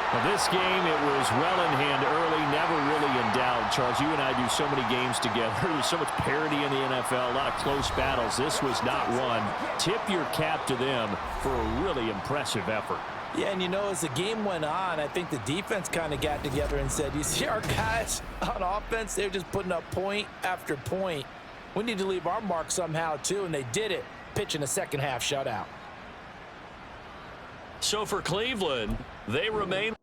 [SPEAKER 5] Now this game, it was well in hand early, never really in doubt. Charles, you and I do so many games together. There's so much parity in the NFL, a lot of close battles. This was not one. Tip your cap to them for a really impressive effort.
[SPEAKER 4] Yeah, and as the game went on, I think the defense kind of got together and said, you see our guys on offense, they're just putting up point after point. We need to leave our mark somehow, too, and they did it, pitching a second-half shutout.
[SPEAKER 2] So for Cleveland, they remain